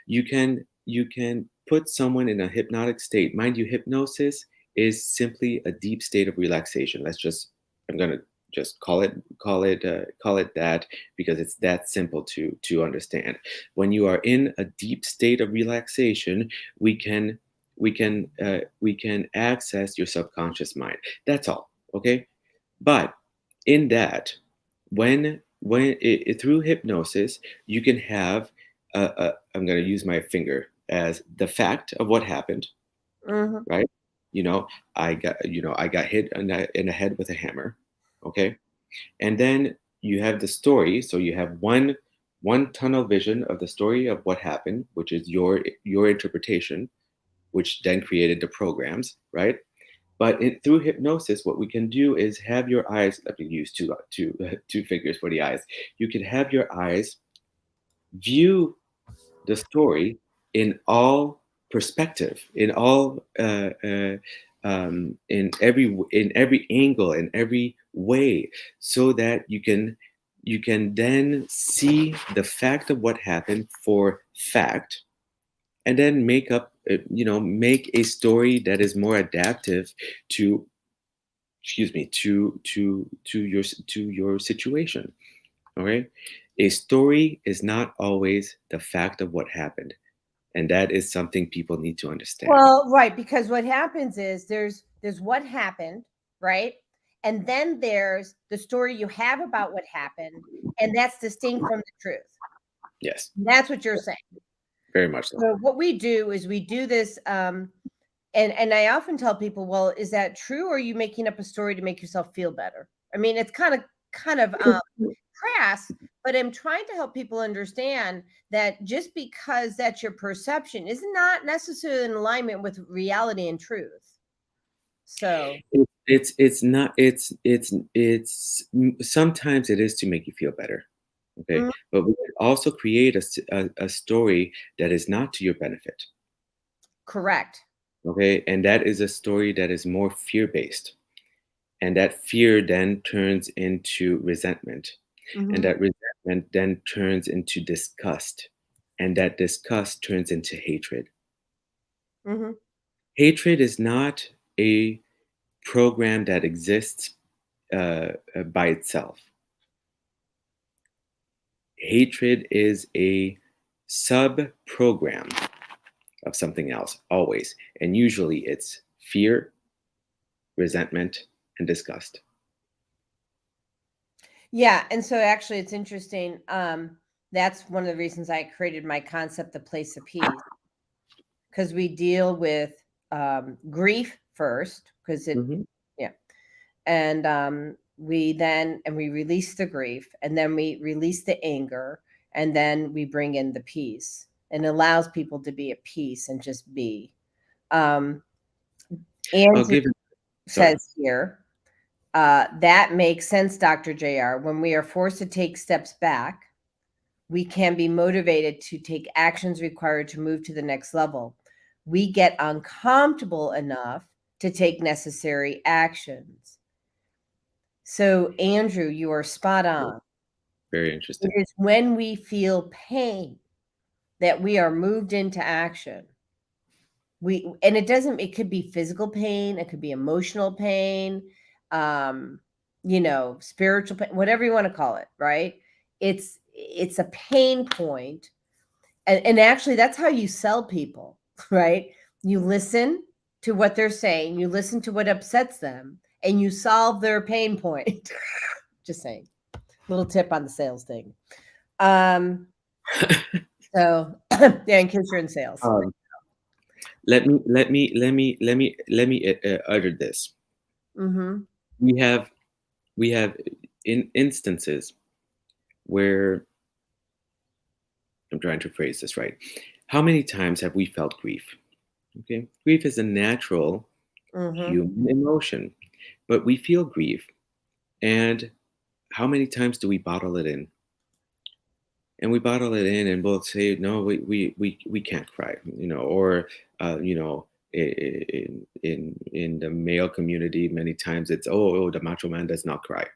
you can put someone in a hypnotic state. Mind you, hypnosis is simply a deep state of relaxation. I'm gonna just call it that, because it's that simple to understand. When you are in a deep state of relaxation, we can we can access your subconscious mind. That's all. Okay, but in that, through hypnosis, you can have I'm going to use my finger as the fact of what happened, Mhm. right? I got hit in the head with a hammer. Okay, and then you have the story. So you have one tunnel vision of the story of what happened, which is your interpretation, which then created the programs, right? But through hypnosis, what we can do is have your eyes. Let me use two fingers for the eyes. You can have your eyes view the story in all perspective, in every angle, in every way, so that you can then see the fact of what happened for fact, and then make a story that is more adaptive to excuse me to your situation. All right, a story is not always the fact of what happened, and that is something people need to understand. Well, right, because what happens is there's what happened, right? And then there's the story you have about what happened, and that's distinct from the truth. Yes, That's what you're saying. very much so. So what we do is we do this, and I often tell people, well, is that true, or are you making up a story to make yourself feel better? I mean, it's kind of crass, but I'm trying to help people understand that just because that's your perception is not necessarily in alignment with reality and truth. So, It's not it's sometimes it is to make you feel better. Okay, mhm, but we can also create a story that is not to your benefit. correct. Okay, and that is a story that is more fear based, and that fear then turns into resentment, and Mhm, that resentment then turns into disgust, and that disgust turns into hatred. mhm. Hatred is not a program that exists by itself. Hatred is a sub program of something else, always, and usually it's fear, resentment, and disgust. Yeah, and so actually it's interesting. That's one of the reasons I created my concept, the place of peace, because we deal with grief first, because it, Mhm. yeah, and we release the grief, and then we release the anger, and then we bring in the peace, and allows people to be at peace and just be. Um, I'll Andrew give it. Sorry. says here. That makes sense, Dr. JR. When we are forced to take steps back, we can be motivated to take actions required to move to the next level. We get uncomfortable enough to take necessary actions. So, Andrew, you are spot on. Very interesting. It is when we feel pain that we are moved into action. It could be physical pain, it could be emotional pain, spiritual pain, whatever you want to call it, right? It's a pain point. And actually that's how you sell people, right? You listen to what they're saying, you listen to what upsets them, and you solve their pain point. Just saying. Little tip on the sales thing. So yeah, in case you're in sales. Let me utter this. Mm-hmm. We have in instances where, I'm trying to phrase this right. How many times have we felt grief? Okay, grief is a natural human emotion, but we feel grief, and how many times do we bottle it in? And we bottle it in, and we'll say, no, we can't cry, or in the male community, many times it's, oh, the macho man does not cry,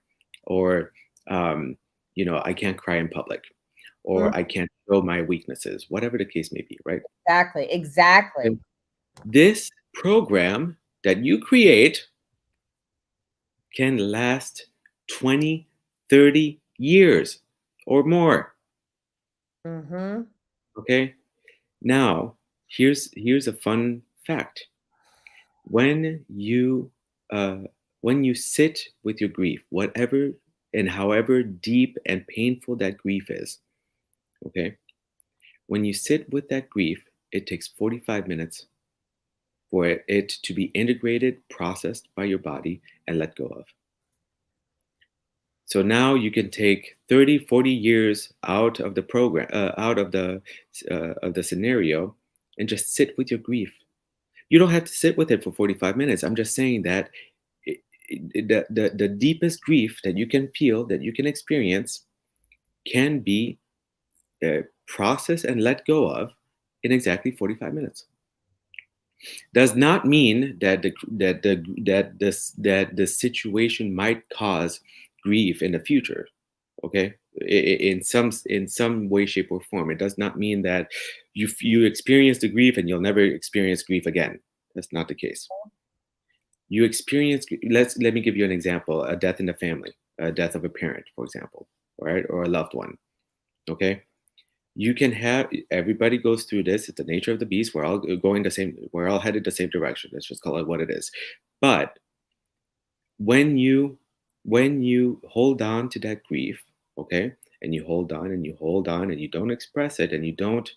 or I can't cry in public, or I can't show my weaknesses, whatever the case may be, right? Exactly. And this program that you create can last 20, 30 years or more. Okay. Now, here's a fun fact. When you sit with your grief, whatever and however deep and painful that grief is, okay, when you sit with that grief, it takes 45 minutes for it to be integrated, processed by your body, and let go of. So now you can take 30, 40 years out of the program, out of the scenario, and just sit with your grief. You don't have to sit with it for 45 minutes. I'm just saying that the deepest grief that you can feel, that you can experience, can be processed and let go of in exactly 45 minutes. Does not mean that the situation might cause grief in the future. Okay, in some way, shape, or form. It does not mean that you experience the grief and you'll never experience grief again. That's not the case. You experience. Let me give you an example: a death in the family, a death of a parent, for example, right, or a loved one. Okay, you can have. Everybody goes through this. It's the nature of the beast. We're all going the same. We're all headed the same direction. Let's just call it what it is. But when you hold on to that grief, okay, and you hold on and you hold on and you don't express it and you don't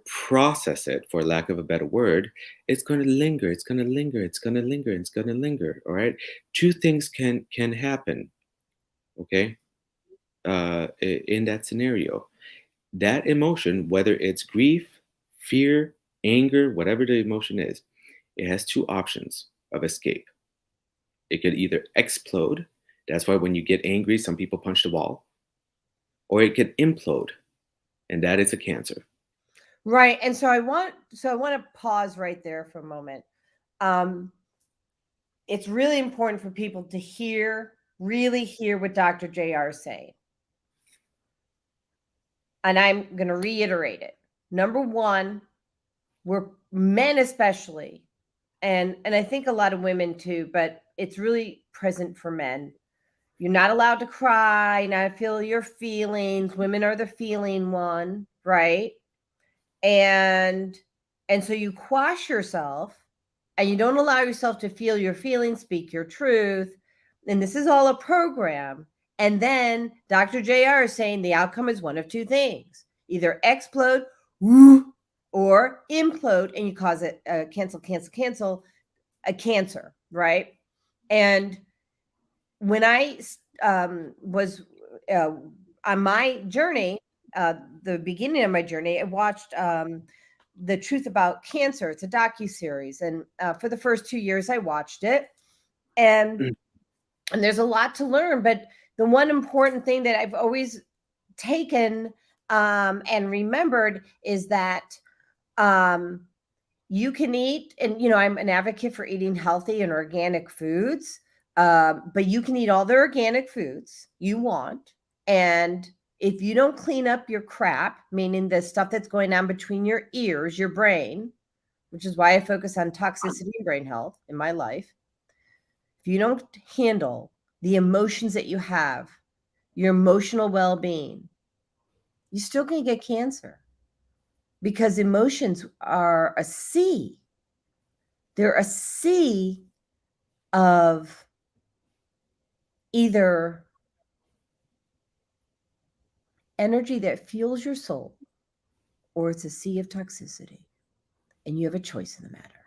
process it, for lack of a better word, it's going to linger. It's going to linger. It's going to linger. It's going to linger. All right. Two things can happen. Okay. In that scenario, that emotion, whether it's grief, fear, anger, whatever the emotion is, it has two options of escape. It could either explode. That's why when you get angry, some people punch the wall. Or it could implode. And that is a cancer. Right. And so I want to pause right there for a moment. It's really important for people to really hear what Dr. JR is saying. And I'm going to reiterate it. Number one, we're men especially, and I think a lot of women too, but it's really present for men. You're not allowed to cry, not feel your feelings. Women are the feeling one, right? And so you quash yourself and you don't allow yourself to feel your feelings, speak your truth. And this is all a program. And then Dr. JR is saying the outcome is one of two things: either explode or implode, and you cause it cancel a cancer, right? And when I was on my journey, the beginning of my journey, I watched The Truth About Cancer. It's a docuseries, and for the first 2 years I watched it, and And there's a lot to learn, but the one important thing that I've always taken and remembered is that you can eat, and I'm an advocate for eating healthy and organic foods, but you can eat all the organic foods you want, and if you don't clean up your crap, meaning the stuff that's going on between your ears, your brain, which is why I focus on toxicity and brain health in my life, if you don't handle the emotions that you have, your emotional well-being, you're still going to get cancer, because emotions are a sea. They're a sea of either energy that fuels your soul, or it's a sea of toxicity, and you have a choice in the matter.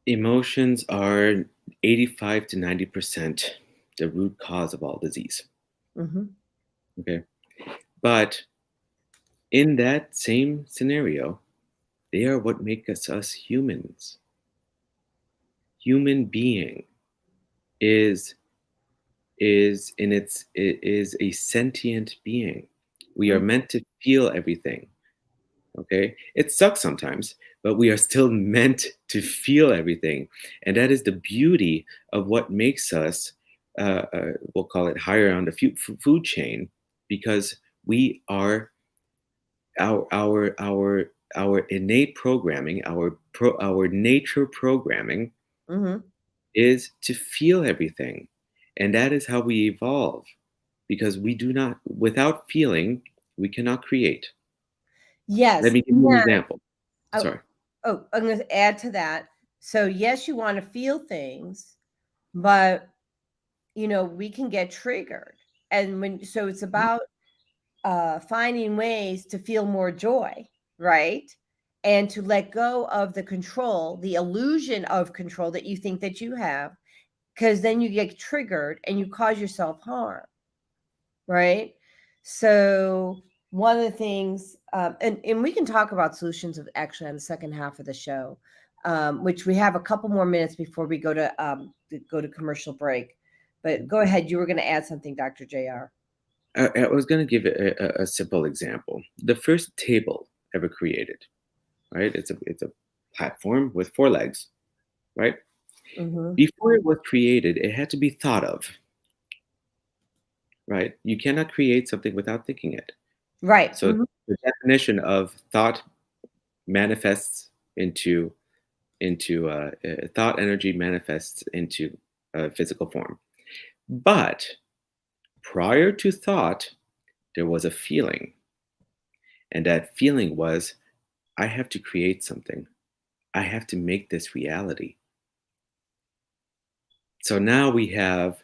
Emotions are 85 to 90% the root cause of all disease. Mm-hmm. Okay. But in that same scenario, they are what make us humans. Human being is a sentient being. We are meant to feel everything. Okay, it sucks sometimes, but we are still meant to feel everything, and that is the beauty of what makes us, we'll call it higher on the food chain, because we are our innate programming, our nature programming Mm-hmm. is to feel everything, and that is how we evolve, because we do not, without feeling, we cannot create. Yes. Let me give you an example. Oh, Sorry. I'm going to add to that. So yes, you want to feel things, but we can get triggered, and so it's about finding ways to feel more joy, right? And to let go of the control, the illusion of control that you think that you have, because then you get triggered and you cause yourself harm, right? So one of the things, and we can talk about solutions of actually on the second half of the show, which we have a couple more minutes before we go to commercial break. But go ahead, you were going to add something, Dr. JR. I was going to give a simple example. The first table ever created, right? It's a platform with 4 legs, right? Mm-hmm. Before it was created, it had to be thought of, right? You cannot create something without thinking it. Right. So Mm-hmm. the definition of thought manifests into thought energy manifests into physical form. But prior to thought, there was a feeling. And that feeling was, I have to create something. I have to make this reality. So now we have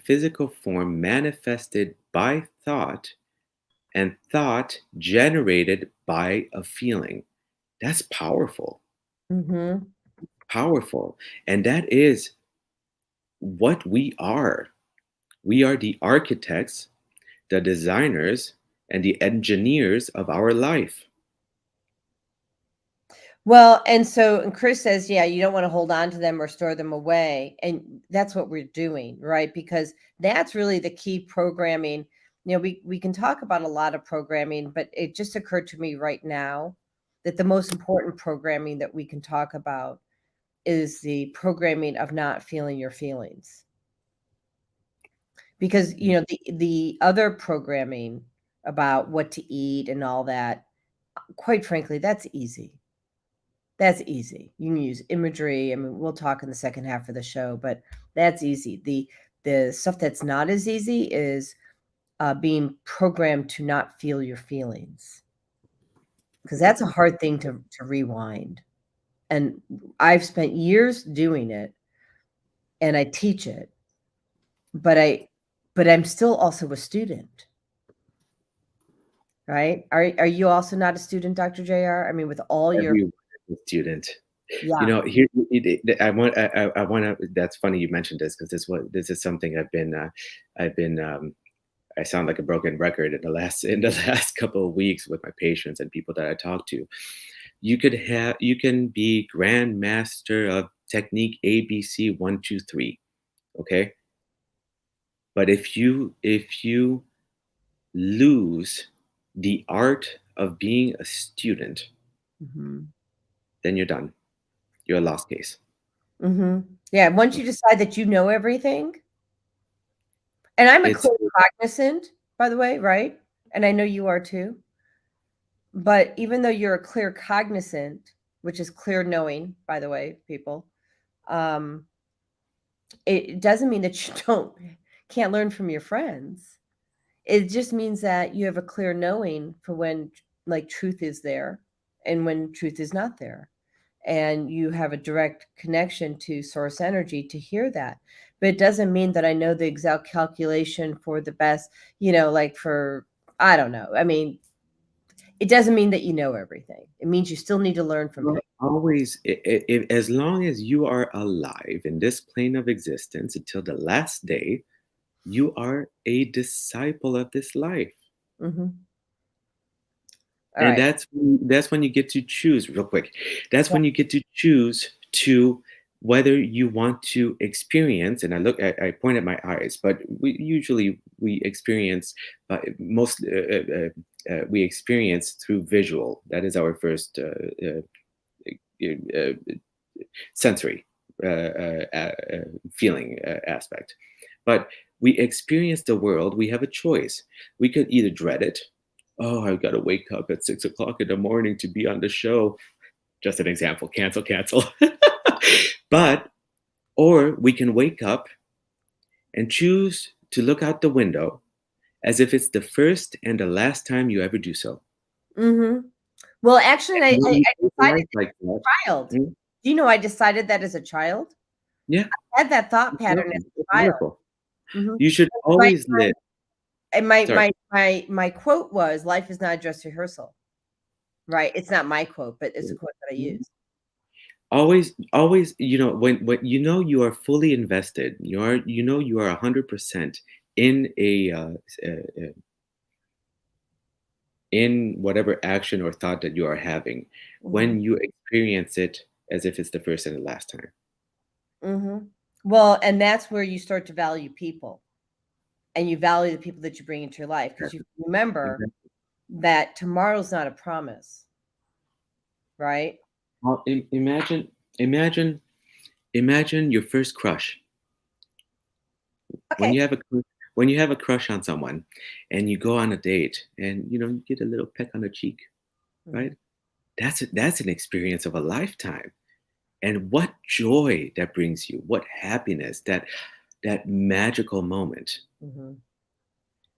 physical form manifested by thought, and thought generated by a feeling. That's powerful. Mm-hmm. Powerful. And that is what we are. We are the architects, the designers, and the engineers of our life. Well, and Chris says, yeah, you don't want to hold on to them or store them away. And that's what we're doing, right? Because that's really the key programming. We can talk about a lot of programming, but it just occurred to me right now that the most important programming that we can talk about is the programming of not feeling your feelings. Because, the other programming about what to eat and all that, quite frankly, that's easy. That's easy. You can use imagery. I mean, we'll talk in the second half of the show, but that's easy. The stuff that's not as easy is being programmed to not feel your feelings, because that's a hard thing to rewind. And I've spent years doing it, and I teach it, but I'm still also a student, right? Are you also not a student, Dr. JR? I mean, with all your Student. yeah. Here I want to. That's funny you mentioned this, because this is something I sound like a broken record in the last couple of weeks with my patients and people that I talk to. You can be grandmaster of technique ABC 1, 2, 3. Okay. But if you lose the art of being a student, Mm-hmm. then you're done. You're a lost case. Mm-hmm. Yeah. Once you decide that you know everything, and I'm a It's clear cognizant, by the way, right? And I know you are too. But even though you're a clear cognizant, which is clear knowing, by the way, people, um, it doesn't mean that you can't learn from your friends. It just means that you have a clear knowing for when like truth is there and when truth is not there. And you have a direct connection to source energy to hear that. But it doesn't mean that I know the exact calculation for the best, like for, I don't know. I mean, it doesn't mean that you know everything. It means you still need to learn from people. always, as long as you are alive in this plane of existence until the last day, you are a disciple of this life. Mm-hmm. All And right. that's when you get to choose real quick. That's Yeah. when you get to choose to whether you want to experience. And I point at my eyes, but we experience most we experience through visual. That is our first sensory feeling aspect. But we experience the world. We have a choice. We could either dread it. Oh, I've got to wake up at 6 o'clock in the morning to be on the show. Just an example. Cancel. Or we can wake up and choose to look out the window as if it's the first and the last time you ever do so. Mm-hmm. Well, actually, I decided like as a child. Mm. Do you know I decided that as a child? Yeah, I had that thought pattern as a child. wonderful. Mm-hmm. You should always live. And Sorry. my quote was, "Life is not a dress rehearsal." Right? It's not my quote, but it's a quote that I use. Always, when you are fully invested, you are 100% in in whatever action or thought that you are having, when you experience it as if it's the first and the last time. Mm-hmm. Well, and that's where you start to value people, and you value the people that you bring into your life, because you remember that tomorrow's not a promise, right? Well, imagine your first crush. When Okay. you have a crush on someone, and you go on a date, and you get a little peck on the cheek, right? That's an experience of a lifetime, and what joy that brings you, what happiness, that magical moment. Mm-hmm.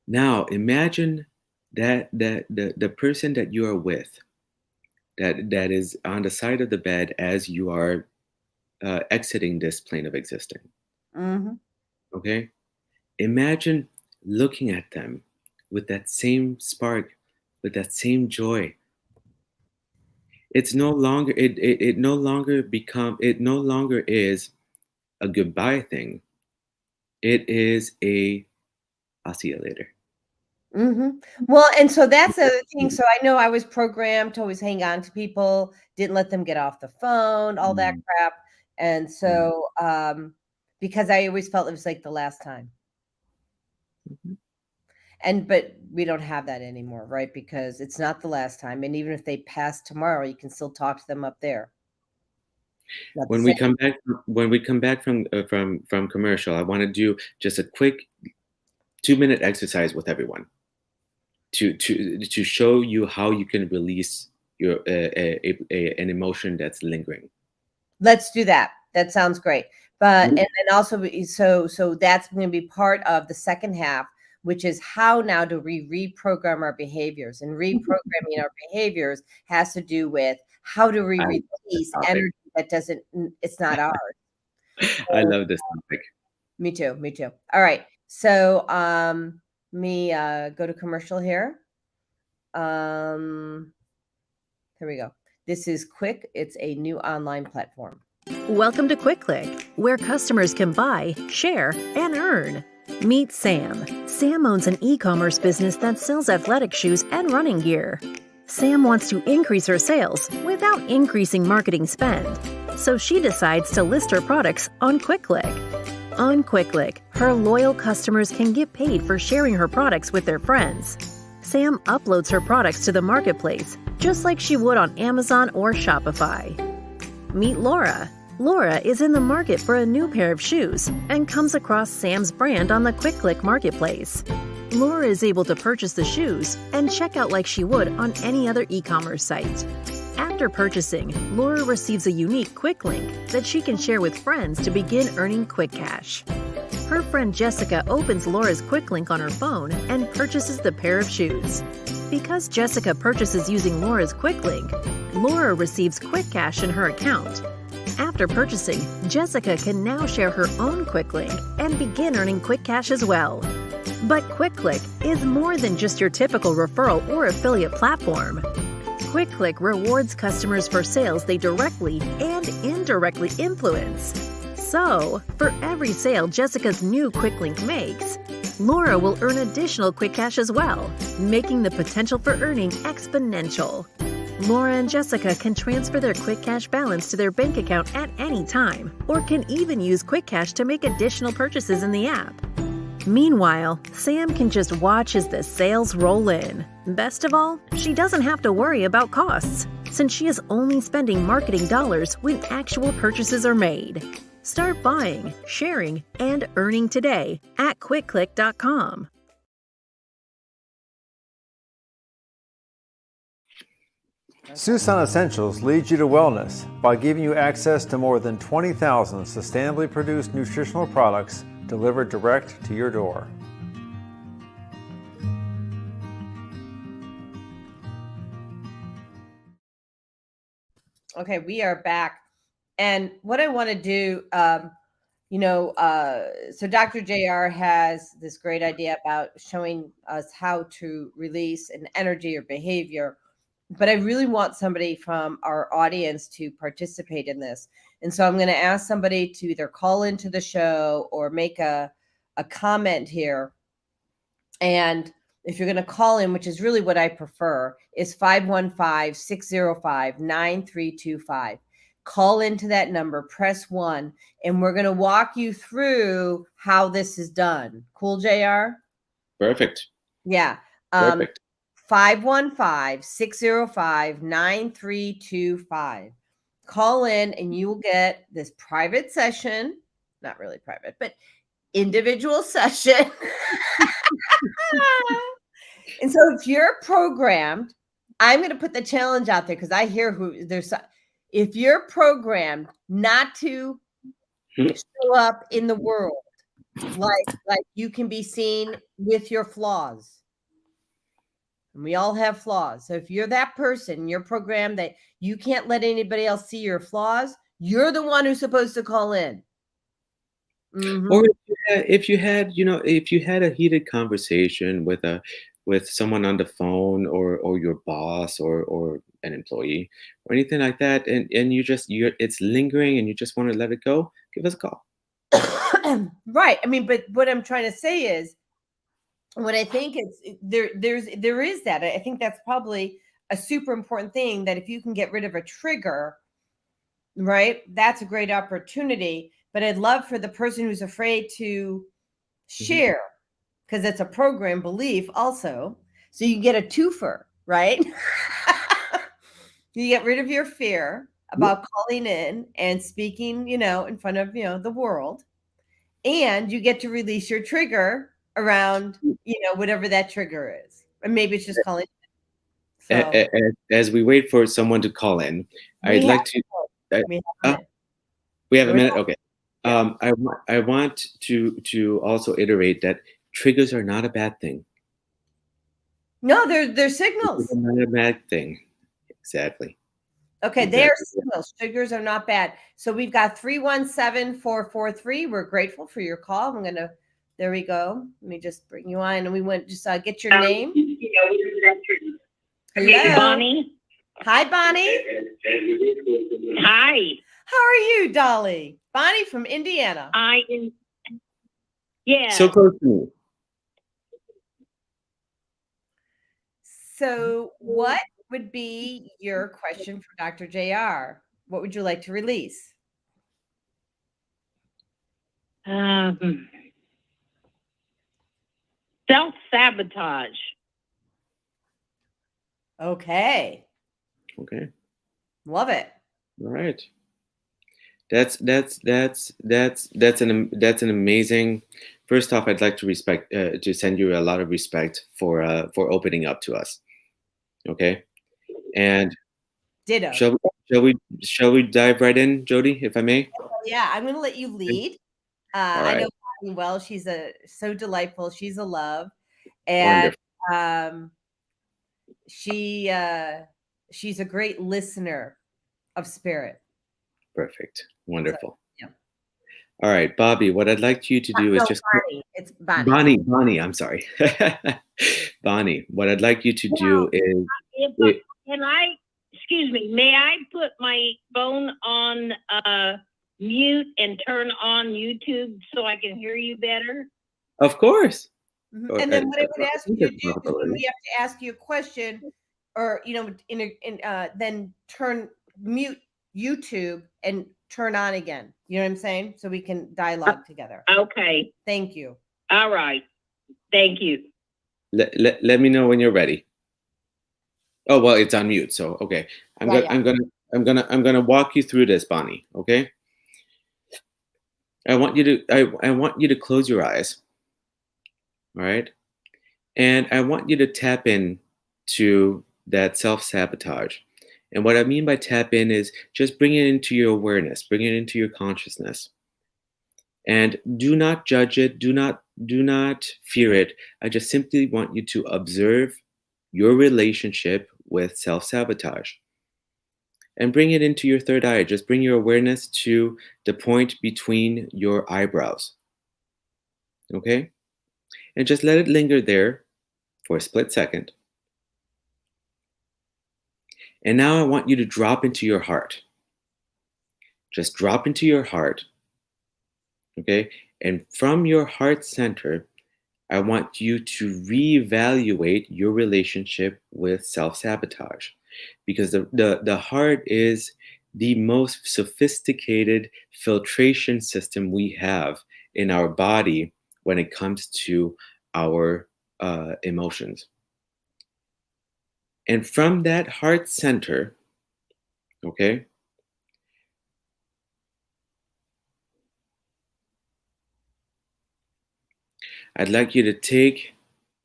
Now imagine that the person that you are with, that is on the side of the bed as you are exiting this plane of existing. Mm-hmm. Okay, imagine looking at them with that same spark, with that same joy. It's no longer it no longer is a goodbye thing. It is a I'll see you later. Mm-hmm. Well, and so that's the other thing. So I know I was programmed to always hang on to people, didn't let them get off the phone, all that crap. And so because I always felt it was like the last time. But we don't have that anymore, right? Because it's not the last time. And even if they pass tomorrow, you can still talk to them up there. When we come back from commercial, I want to do just a quick 2-minute exercise with everyone to show you how you can release your an emotion that's lingering. Let's do that. That sounds great. But and then also so that's going to be part of the second half, which is how now do we reprogram our behaviors. And reprogramming our behaviors has to do with how do we release energy that it's not ours. I love this topic. Me too. All right. So me go to commercial here. Here we go. This is Quick. It's a new online platform. Welcome to Quick Click, where customers can buy, share, and earn. Meet Sam. Sam owns an e-commerce business that sells athletic shoes and running gear. Sam wants to increase her sales without increasing marketing spend, so she decides to list her products on QuickClick. On QuickClick, her loyal customers can get paid for sharing her products with their friends. Sam uploads her products to the marketplace, just like she would on Amazon or Shopify. Meet Laura. Laura is in the market for a new pair of shoes and comes across Sam's brand on the QuickClick marketplace. Laura is able to purchase the shoes and check out like she would on any other e-commerce site. After purchasing, Laura receives a unique quick link that she can share with friends to begin earning quick cash. Her friend Jessica opens Laura's quick link on her phone and purchases the pair of shoes. Because Jessica purchases using Laura's quick link, Laura receives quick cash in her account. After purchasing, Jessica can now share her own quick link and begin earning quick cash as well. But QuickClick is more than just your typical referral or affiliate platform. QuickClick rewards customers for sales they directly and indirectly influence. So, for every sale Jessica's new quick link makes, Laura will earn additional quick cash as well, making the potential for earning exponential. Laura and Jessica can transfer their quick cash balance to their bank account at any time, or can even use quick cash to make additional purchases in the app. Meanwhile, Sam can just watch as the sales roll in. Best of all, she doesn't have to worry about costs, since she is only spending marketing dollars when actual purchases are made. Start buying, sharing, and earning today at QuickClick.com. Suson Essentials leads you to wellness by giving you access to more than 20,000 sustainably produced nutritional products delivered direct to your door. Okay, we are back. And what I want to do, so Dr. JR has this great idea about showing us how to release an energy or behavior. But I really want somebody from our audience to participate in this. And so I'm going to ask somebody to either call into the show or make a comment here. And if you're going to call in, which is really what I prefer, is 515-605-9325. Call into that number, press 1, and we're going to walk you through how this is done. Cool, JR? Perfect. Yeah. Perfect. 515-605-9325. Call in and you will get this private session, not really private, but individual session. And so if you're programmed, I'm going to put the challenge out there because I hear if you're programmed not to show up in the world, like you can be seen with your flaws. And we all have flaws. So if you're that person, you're programmed that you can't let anybody else see your flaws, you're the one who's supposed to call in. Mm-hmm. Or if you had a heated conversation with someone on the phone or your boss or an employee or anything like that, and it's lingering and you just want to let it go, give us a call. Right. I mean, but what I'm trying to say is, what I think there is that. I think that's probably a super important thing, that if you can get rid of a trigger, right, that's a great opportunity. But I'd love for the person who's afraid to share, because it's a program belief also. So you get a twofer, right? You get rid of your fear about calling in and speaking, in front of, the world. And you get to release your trigger around, whatever that trigger is. And maybe it's just calling in. So, as we wait for someone to call in, I'd like to. We have a minute. Okay. I want to also iterate that triggers are not a bad thing. No, they're signals. They're not a bad thing. Exactly. Okay, exactly. They're signals. Triggers are not bad. So we've got 317-443. We're grateful for your call. There we go. Let me just bring you on, and we want just get your name. Hello, Bonnie. Hi, Bonnie. Hi. How are you, Dolly? Bonnie from Indiana. Yeah. So close to me. So what would be your question for Dr. JR? What would you like to release? Self-sabotage. Okay. Okay. Love it. All right. That's an amazing. First off, I'd like to send you a lot of respect for opening up to us. Okay. And Ditto. shall we dive right in, Jodi, if I may? Yeah, I'm going to let you lead. All I right. know Patty well. She's so delightful. She's a love, and she's a great listener of spirit. Perfect. Wonderful. So, yeah. All right, Bobby. What I'd like you to do is just Bonnie. It's Bonnie. Bonnie. I'm sorry, Bonnie. What I'd like you to do is. Can I? Excuse me. May I put my phone on mute and turn on YouTube so I can hear you better? Of course. Mm-hmm. And then what I would ask you to do is when we have to ask you a question, or then mute YouTube and turn on again. You know what I'm saying? So we can dialogue together. Okay. Thank you. All right. Thank you. Let me know when you're ready. Oh well, it's on mute. So okay, I'm gonna walk you through this, Bonnie. Okay. I want you to close your eyes. All right, and I want you to tap in to that self-sabotage. And what I mean by tap in is just bring it into your awareness, bring it into your consciousness. And do not judge it, do not fear it. I just simply want you to observe your relationship with self-sabotage. And bring it into your third eye. Just bring your awareness to the point between your eyebrows. Okay? And just let it linger there for a split second. And now I want you to drop into your heart. Just drop into your heart. Okay? And from your heart center, I want you to reevaluate your relationship with self-sabotage. Because the heart is the most sophisticated filtration system we have in our body when it comes to our emotions. And from that heart center, okay, I'd like you to take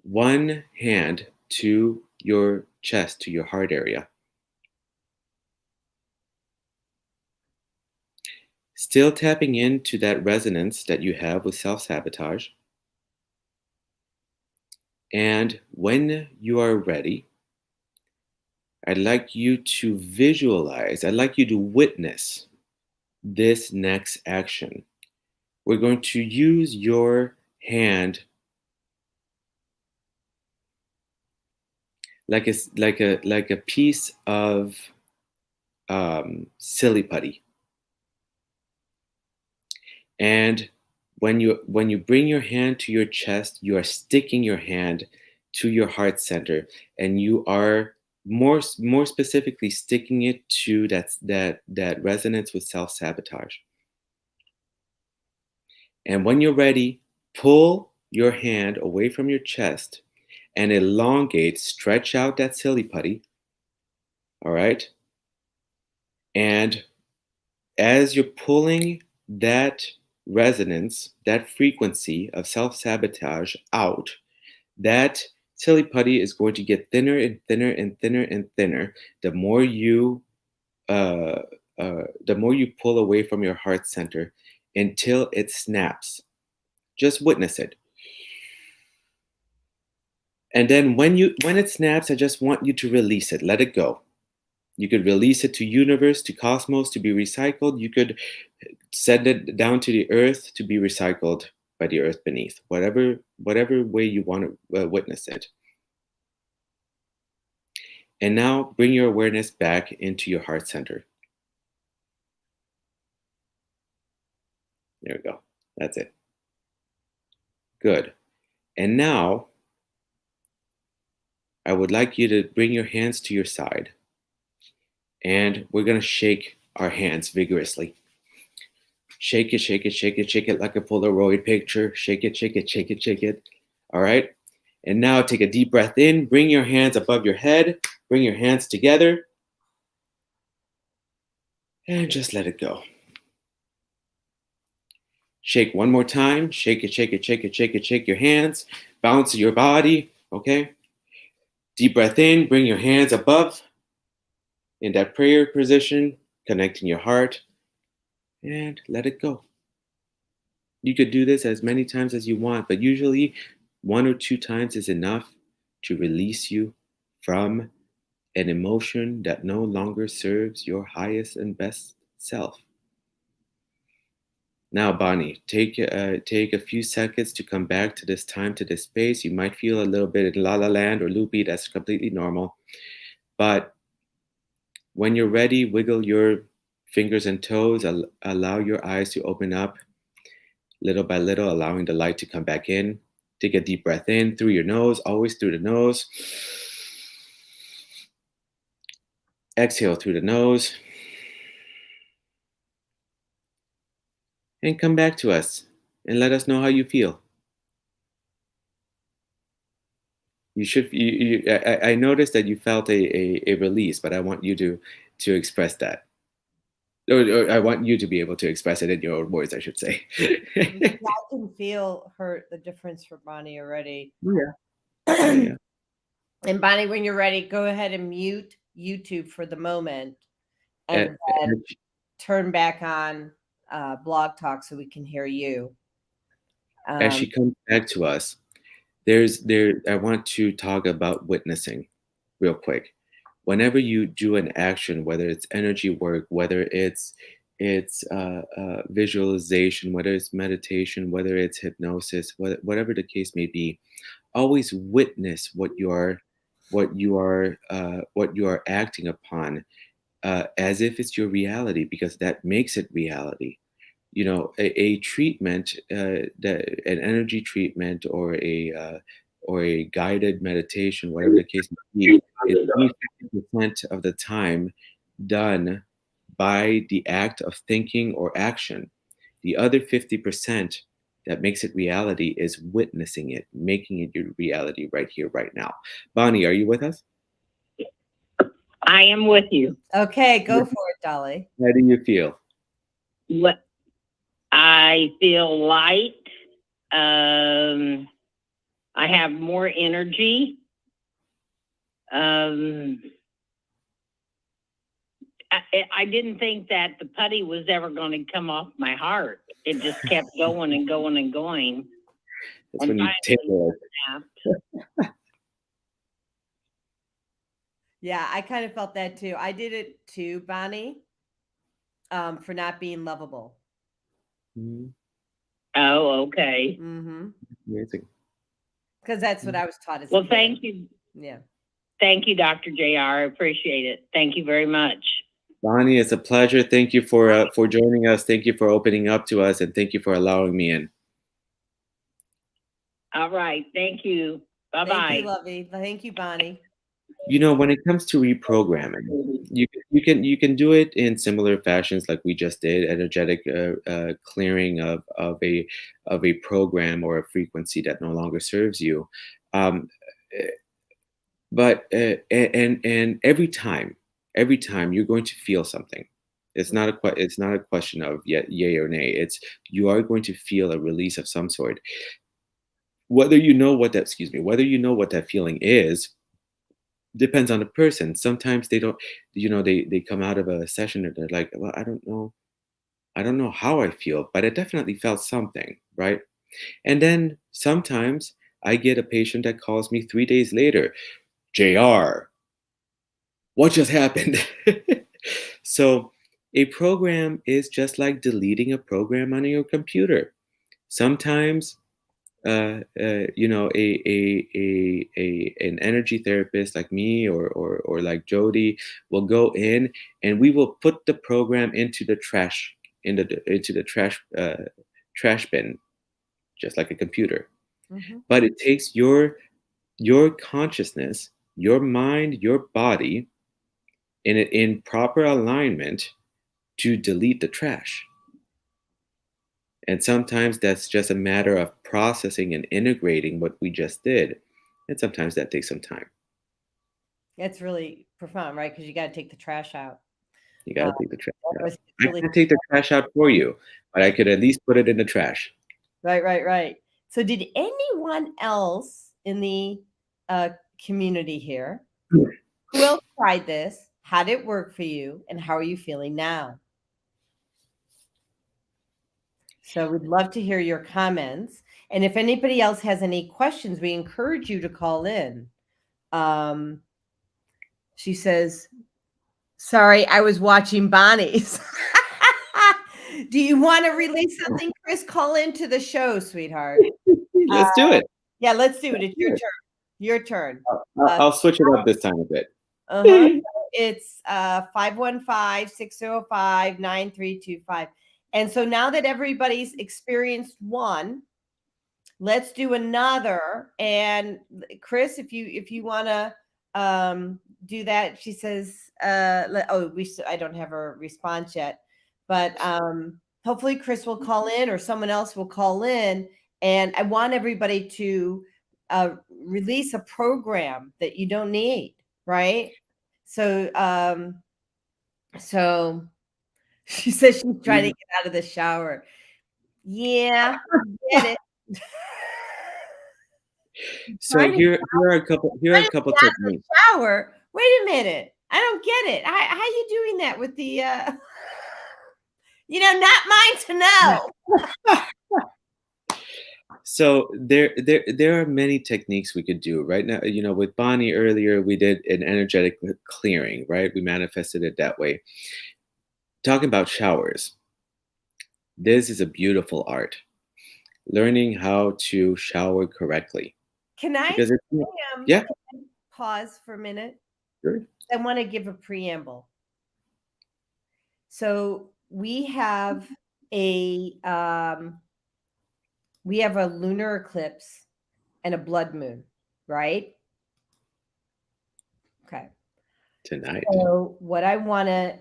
one hand to your chest, to your heart area. Still tapping into that resonance that you have with self-sabotage. And when you are ready, I'd like you to visualize, I'd like you to witness this next action. We're going to use your hand like a piece of silly putty. And when you bring your hand to your chest, you are sticking your hand to your heart center, and you are more specifically sticking it to that resonance with self-sabotage. And when you're ready, pull your hand away from your chest and elongate, stretch out that silly putty. All right. And as you're pulling that resonance, that frequency of self-sabotage out, that silly putty is going to get thinner and thinner and thinner and thinner the more you pull away from your heart center until it snaps. Just witness it. And then when it snaps, I just want you to release it. Let it go. You could release it to universe, to cosmos, to be recycled. You could send it down to the earth to be recycled by the earth beneath. Whatever way you want to witness it. And now bring your awareness back into your heart center. There we go. That's it. Good. And now I would like you to bring your hands to your side, and we're going to shake our hands vigorously. Shake it, shake it, shake it, shake it like a Polaroid picture. Shake it, shake it, shake it, shake it. All right. And now take a deep breath in. Bring your hands above your head. Bring your hands together. And just let it go. Shake one more time. Shake it, shake it, shake it, shake it, shake your hands. Bounce your body. Okay. Deep breath in. Bring your hands above in that prayer position, connecting your heart. And let it go. You could do this as many times as you want, but usually 1 or 2 times is enough to release you from an emotion that no longer serves your highest and best self. Now, Bonnie, take a few seconds to come back to this time, to this space. You might feel a little bit in la la land or loopy. That's completely normal. But when you're ready, wiggle your fingers and toes. Allow your eyes to open up little by little, allowing the light to come back in. Take a deep breath in through your nose, always through the nose. Exhale through the nose. And come back to us and let us know how you feel. You should. I noticed that you felt a release, but I want you to express that. Or I want you to be able to express it in your own words, I should say. I can feel the difference for Bonnie already. Yeah. And Bonnie, when you're ready, go ahead and mute YouTube for the moment and then turn back on Blog Talk so we can hear you. As she comes back to us, I want to talk about witnessing real quick. Whenever you do an action, whether it's energy work, whether it's visualization, whether it's meditation, whether it's hypnosis, whatever the case may be, always witness what you are acting upon as if it's your reality, because that makes it reality. You know, a treatment, an energy treatment, or a guided meditation, whatever the case may be, is only 50% of the time done by the act of thinking or action. The other 50% that makes it reality is witnessing it, making it your reality right here, right now. Bonnie, are you with us? I am with you. Okay, go for it, Dolly. How do you feel? What I feel light. I have more energy. I didn't think that the putty was ever going to come off my heart. It just kept going and going and going. That's when you take it. Yeah, I kind of felt that too. I did it too, Bonnie, for not being lovable. Mm-hmm. Oh, okay. Mm-hmm. Amazing. Because that's what I was taught as well, a kid. Thank you. Yeah. Thank you, Dr. JR. I appreciate it. Thank you very much. Bonnie, it's a pleasure. Thank you for joining us. Thank you for opening up to us, and thank you for allowing me in. All right. Thank you. Bye-bye. Thank you, Lovey. Thank you, Bonnie. You know, when it comes to reprogramming, you can do it in similar fashions like we just did, energetic clearing of a program or a frequency that no longer serves you. But every time you're going to feel something. It's not a question of yay or nay. It's you are going to feel a release of some sort. Whether you know what that feeling is depends on the person. Sometimes they don't, they come out of a session and they're like, well, I don't know how I feel, but I definitely felt something, right? And then sometimes I get a patient that calls me 3 days later, JR, what just happened? So a program is just like deleting a program on your computer. Sometimes an energy therapist like me or like Jodi will go in and we will put the program into the trash trash bin, just like a computer. Mm-hmm. But it takes your consciousness your mind, your body in proper alignment to delete the trash. And sometimes that's just a matter of processing and integrating what we just did. And sometimes that takes some time. That's really profound, right? Because you got to take the trash out. You got to take the trash out. Really I can't take the trash out for you, but I could at least put it in the trash. Right. So did anyone else in the community here, who else tried this? How did it work for you? And how are you feeling now? So we'd love to hear your comments. And if anybody else has any questions, we encourage you to call in. She says, sorry, I was watching Bonnie's. Do you want to release something, Chris? Call into the show, sweetheart. Let's do it. Yeah, let's do it. It's your turn. Your turn. I'll switch it up this time a bit. It's 515-605-9325. And so now that everybody's experienced one, let's do another. And Chris, if you want to do that, she says, I don't have a response yet, but hopefully Chris will call in or someone else will call in. And I want everybody to release a program that you don't need, right? So she says she's trying to get out of the shower. Yeah, I get it. So here are a couple techniques. Shower. Wait a minute. I don't get it. How are you doing that with the not mine to know. So there are many techniques we could do right now. With Bonnie earlier, we did an energetic clearing, right? We manifested it that way. Talking about showers, this is a beautiful art. Learning how to shower correctly. Can I pause for a minute? Sure. I want to give a preamble. So we have a lunar eclipse and a blood moon, right? Okay. Tonight. So what I want to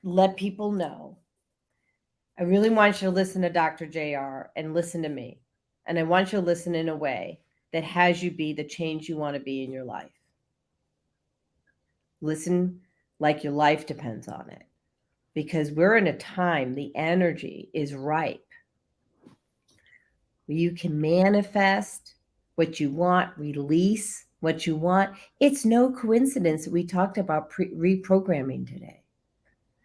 let people know, I really want you to listen to Dr. JR and listen to me. And I want you to listen in a way that has you be the change you want to be in your life. Listen like your life depends on it. Because we're in a time, the energy is ripe. You can manifest what you want, release what you want. It's no coincidence that we talked about reprogramming today.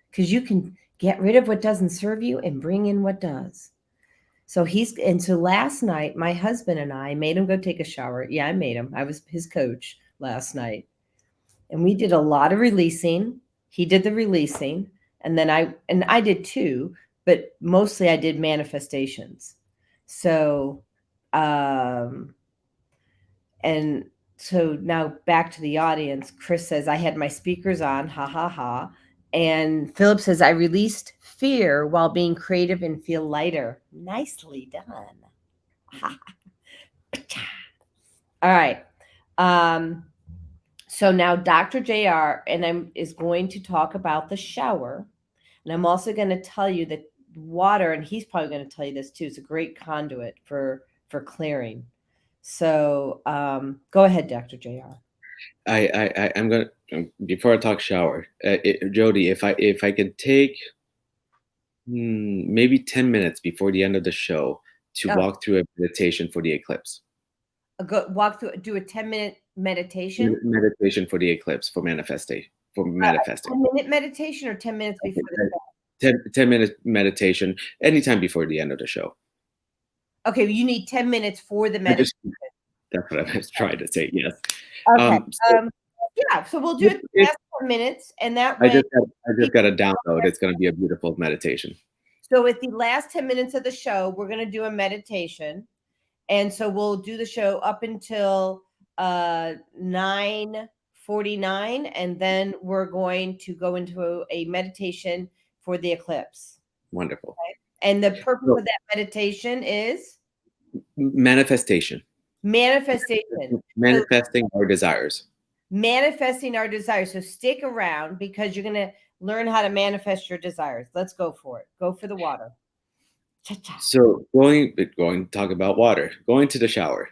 Because you can get rid of what doesn't serve you and bring in what does. So last night, my husband and I made him go take a shower. Yeah, I made him. I was his coach last night. And we did a lot of releasing. He did the releasing. And then I did too, but mostly I did manifestations. So, and so now back to the audience. Chris says, I had my speakers on, ha, ha, ha. And Philip says, I released fear while being creative and feel lighter. Nicely done. All right. So now Dr. JR is going to talk about the shower. And I'm also going to tell you that water, and he's probably going to tell you this too, is a great conduit for clearing. So go ahead, Dr. JR. I'm going to, before I talk shower, Jodi, if I could take maybe 10 minutes before the end of the show to walk through a meditation for the eclipse. Do a 10-minute meditation? Meditation for the eclipse, for manifesting. A 10-minute meditation or 10 minutes before the show? 10-minute meditation, anytime before the end of the show. Okay, you need 10 minutes for the meditation. That's what I was trying to say, yes. Okay. So we'll do it the last 10 minutes, and that way... I just got a download. It's going to be a beautiful meditation. So at the last 10 minutes of the show, we're going to do a meditation. And so we'll do the show up until 9:49, and then we're going to go into a meditation for the eclipse. Wonderful. Okay? And the purpose of that meditation is? Manifestation. Manifestation. Manifesting our desires. Manifesting our desires. So stick around because you're going to learn how to manifest your desires. Let's go for it. Go for the water. Cha-cha. So going to talk about water, going to the shower.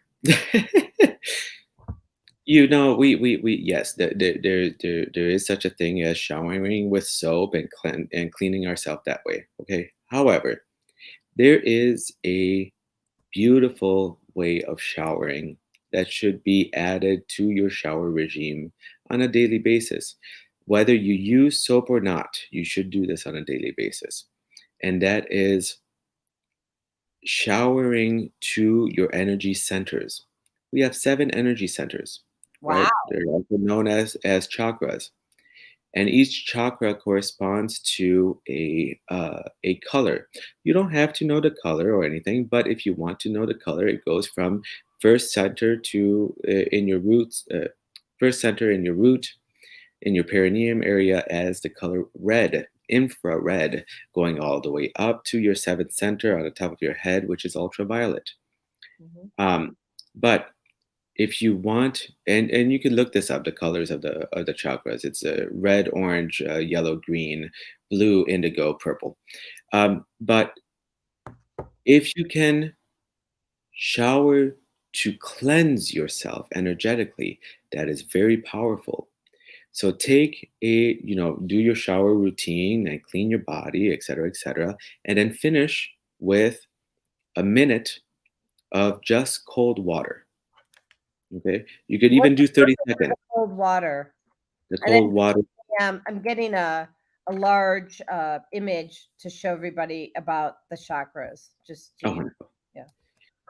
We yes, there is such a thing as showering with soap and cleaning ourselves that way. Okay. However, there is a beautiful way of showering that should be added to your shower regime on a daily basis. Whether you use soap or not, you should do this on a daily basis. And that is showering to your energy centers. We have 7 energy centers. Wow. Right? They're also known as chakras. And each chakra corresponds to a color. You don't have to know the color or anything, but if you want to know the color, it goes from first center to in your roots, first center in your root, in your perineum area as the color red, infrared, going all the way up to your 7th center on the top of your head, which is ultraviolet. But if you want, and you can look this up, the colors of the chakras. It's red, orange, yellow, green, blue, indigo, purple. But if you can shower to cleanse yourself energetically, that is very powerful. So take do your shower routine and clean your body, etc., and then finish with a minute of just cold water. Okay, you could even do 30 seconds. Cold water. The cold water. I'm getting a large image to show everybody about the chakras. Wonderful. Yeah.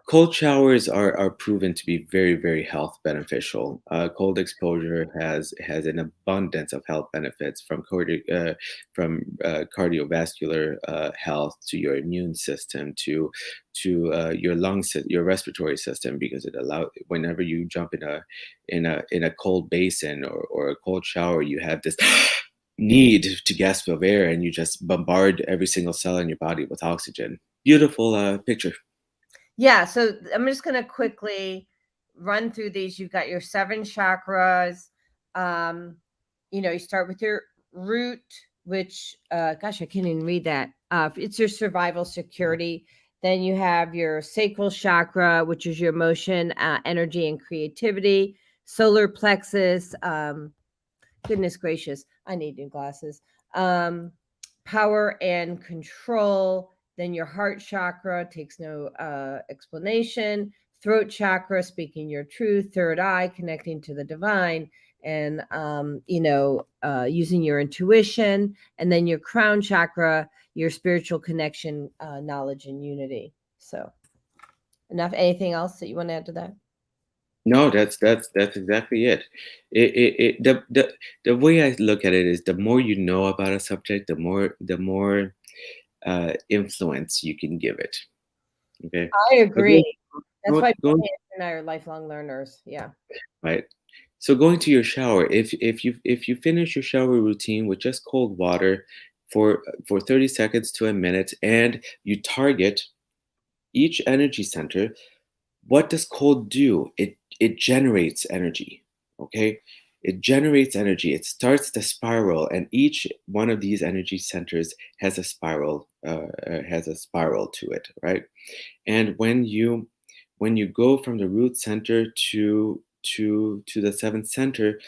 Cold showers are proven to be very, very health beneficial. Cold exposure has an abundance of health benefits from cardiovascular health to your immune system to your lungs, your respiratory system, because it allows, whenever you jump in a cold basin or a cold shower, you have this need to gasp of air, and you just bombard every single cell in your body with oxygen. Beautiful picture. Yeah, so I'm just going to quickly run through these. You've got your 7 chakras. You start with your root, which, gosh, I can't even read that. It's your survival security. Then you have your sacral chakra, which is your emotion, energy, and creativity. Solar plexus. Goodness gracious, I need new glasses. Power and control. Then your heart chakra takes no explanation. Throat chakra, speaking your truth. Third eye, connecting to the divine, and using your intuition. And then your crown chakra, your spiritual connection, knowledge, and unity. So, enough. Anything else that you want to add to that? No, that's exactly it. The way I look at it is, the more you know about a subject, the more influence you can give it. Okay, I agree. That's why Brian and I are lifelong learners. Yeah. Right. So going to your shower, if you finish your shower routine with just cold water for 30 seconds to a minute, and you target each energy center, what does cold do? It generates energy. Okay. It generates energy. It starts the spiral, and each one of these energy centers has a spiral to it, right? And when you go from the root center to the 7th center,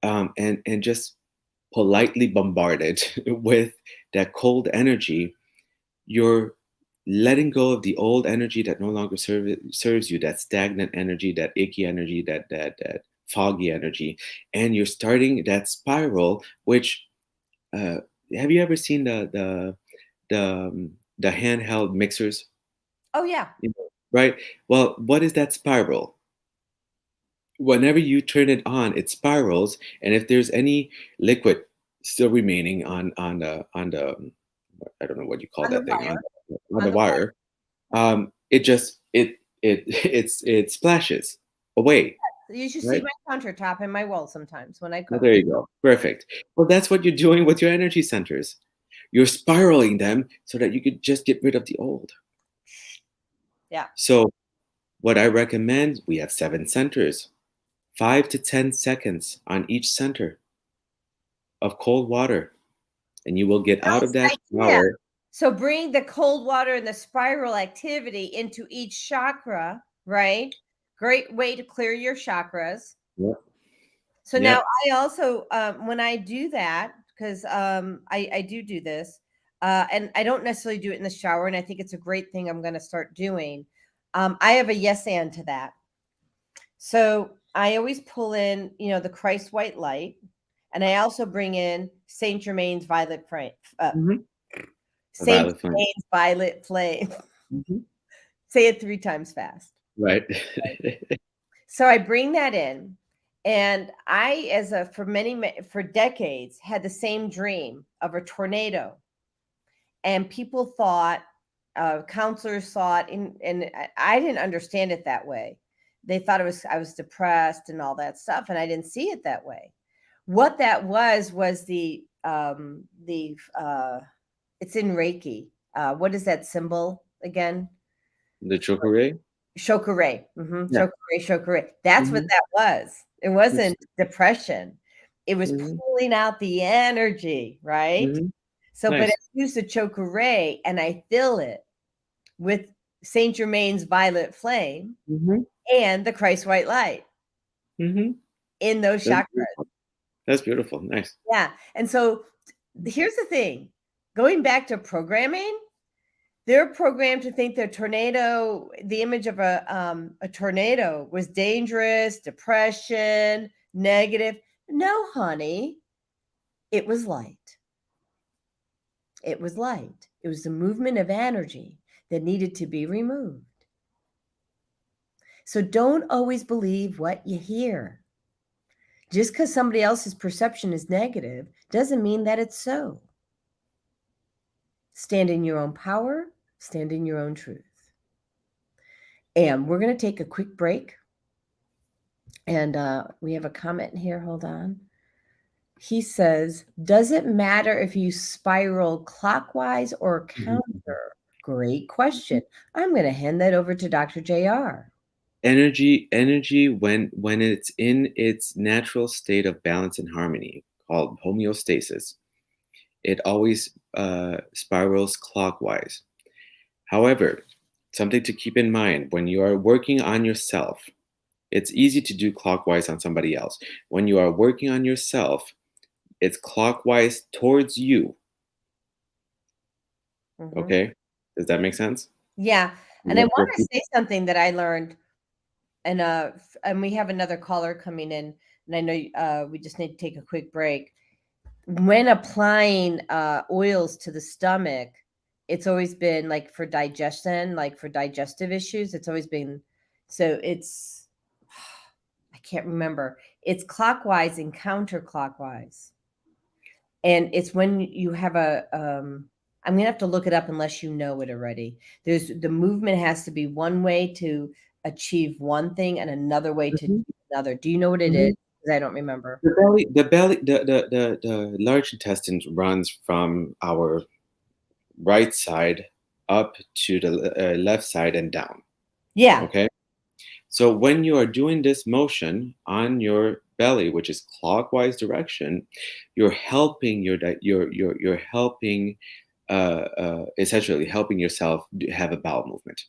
and just politely bombard it with that cold energy, you're letting go of the old energy that no longer serves you, that stagnant energy, that icky energy, that foggy energy, and you're starting that spiral. Which have you ever seen the handheld mixers? Oh yeah. Right. Well, what is that spiral? Whenever you turn it on, it spirals, and if there's any liquid still remaining on the I don't know what you call that thing, on the wire, it splashes away. You should see my countertop and my wall sometimes when I cook. Oh, there you go. Perfect. Well, that's what you're doing with your energy centers. You're spiraling them so that you could just get rid of the old. Yeah. So what I recommend, we have 7 centers, 5 to 10 seconds on each center of cold water. And you will get out of that idea. shower. So bring the cold water and the spiral activity into each chakra, right? Great way to clear your chakras. Yep. So Yep. now I also, when I do that, because I do this, and I don't necessarily do it in the shower, and I think it's a great thing I'm going to start doing. I have a yes and to that. So I always pull in, the Christ white light, and I also bring in Saint Germain's violet flame. Saint Germain's violet flame. Mm-hmm. Say it 3 times fast. Right. So I bring that in, and I, for decades, had the same dream of a tornado, and people thought, counselors thought, and I didn't understand it that way. They thought I was depressed and all that stuff, and I didn't see it that way. What that was the it's in Reiki. What is that symbol again? The chokure? Chokure. Mm-hmm. Yeah. Chokure. That's what that was. It wasn't depression. It was pulling out the energy, right? So, but I use the chokure and I fill it with Saint Germain's violet flame and the Christ white light in those chakras. Beautiful. That's beautiful. Nice. Yeah. And so here's the thing. Going back to programming, they're programmed to think the tornado, the image of a tornado was dangerous, depression, negative. No, honey, it was light. It was light. It was the movement of energy that needed to be removed. So don't always believe what you hear. Just because somebody else's perception is negative doesn't mean that it's so. Stand in your own power, stand in your own truth. And we're going to take a quick break. And we have a comment here. Hold on. He says, does it matter if you spiral clockwise or counter? Great question. I'm going to hand that over to Dr. JR. Energy when it's in its natural state of balance and harmony, called homeostasis, it always spirals clockwise. However, something to keep in mind, when you are working on yourself, it's easy to do clockwise on somebody else. When you are working on yourself, it's clockwise towards you. Okay? Does that make sense? Yeah. And I want to say something that I learned, and we have another caller coming in, and I know we just need to take a quick break. When applying oils to the stomach, it's always been like for digestion, like for digestive issues. It's always been, so it's, I can't remember. It's clockwise and counterclockwise. And it's when you have I'm going to have to look it up unless you know it already. The movement has to be one way to achieve one thing and another way to do another. Do you know what it is? Because I don't remember. The large intestine runs from our right side up to the left side and down. Yeah. Okay. So when you are doing this motion on your belly, which is clockwise direction, you're helping you're helping essentially helping yourself have a bowel movement.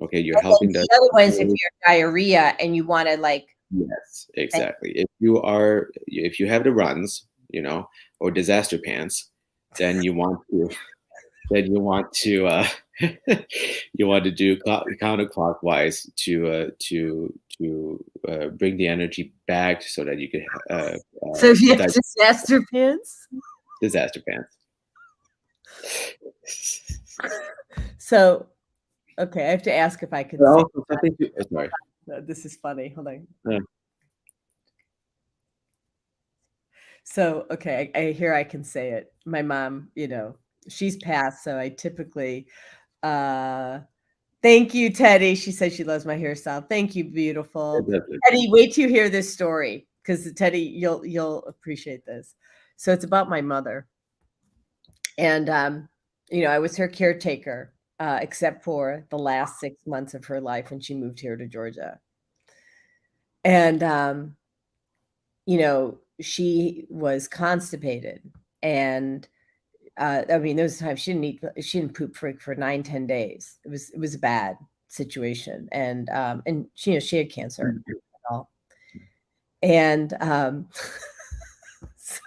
Okay, you're helping the other one is if you're diarrhea and you want to like. Yes, exactly. If you have the runs, or disaster pants, then you want to you want to do counterclockwise to bring the energy back so that you can. So if you have disaster pants. Disaster pants. So, okay, I have to ask if I can. Sorry. No, this is funny. Hold on. Yeah. So, okay, I can say it. My mom, she's passed, so I typically thank you, Teddy. She says she loves my hairstyle. Thank you, beautiful. Teddy, wait till you hear this story, because Teddy, you'll appreciate this. So it's about my mother. And I was her caretaker except for the last 6 months of her life when she moved here to Georgia. And, she was constipated. And I mean, those times she didn't poop for 9-10 days. It was a bad situation. And she had cancer and all. And so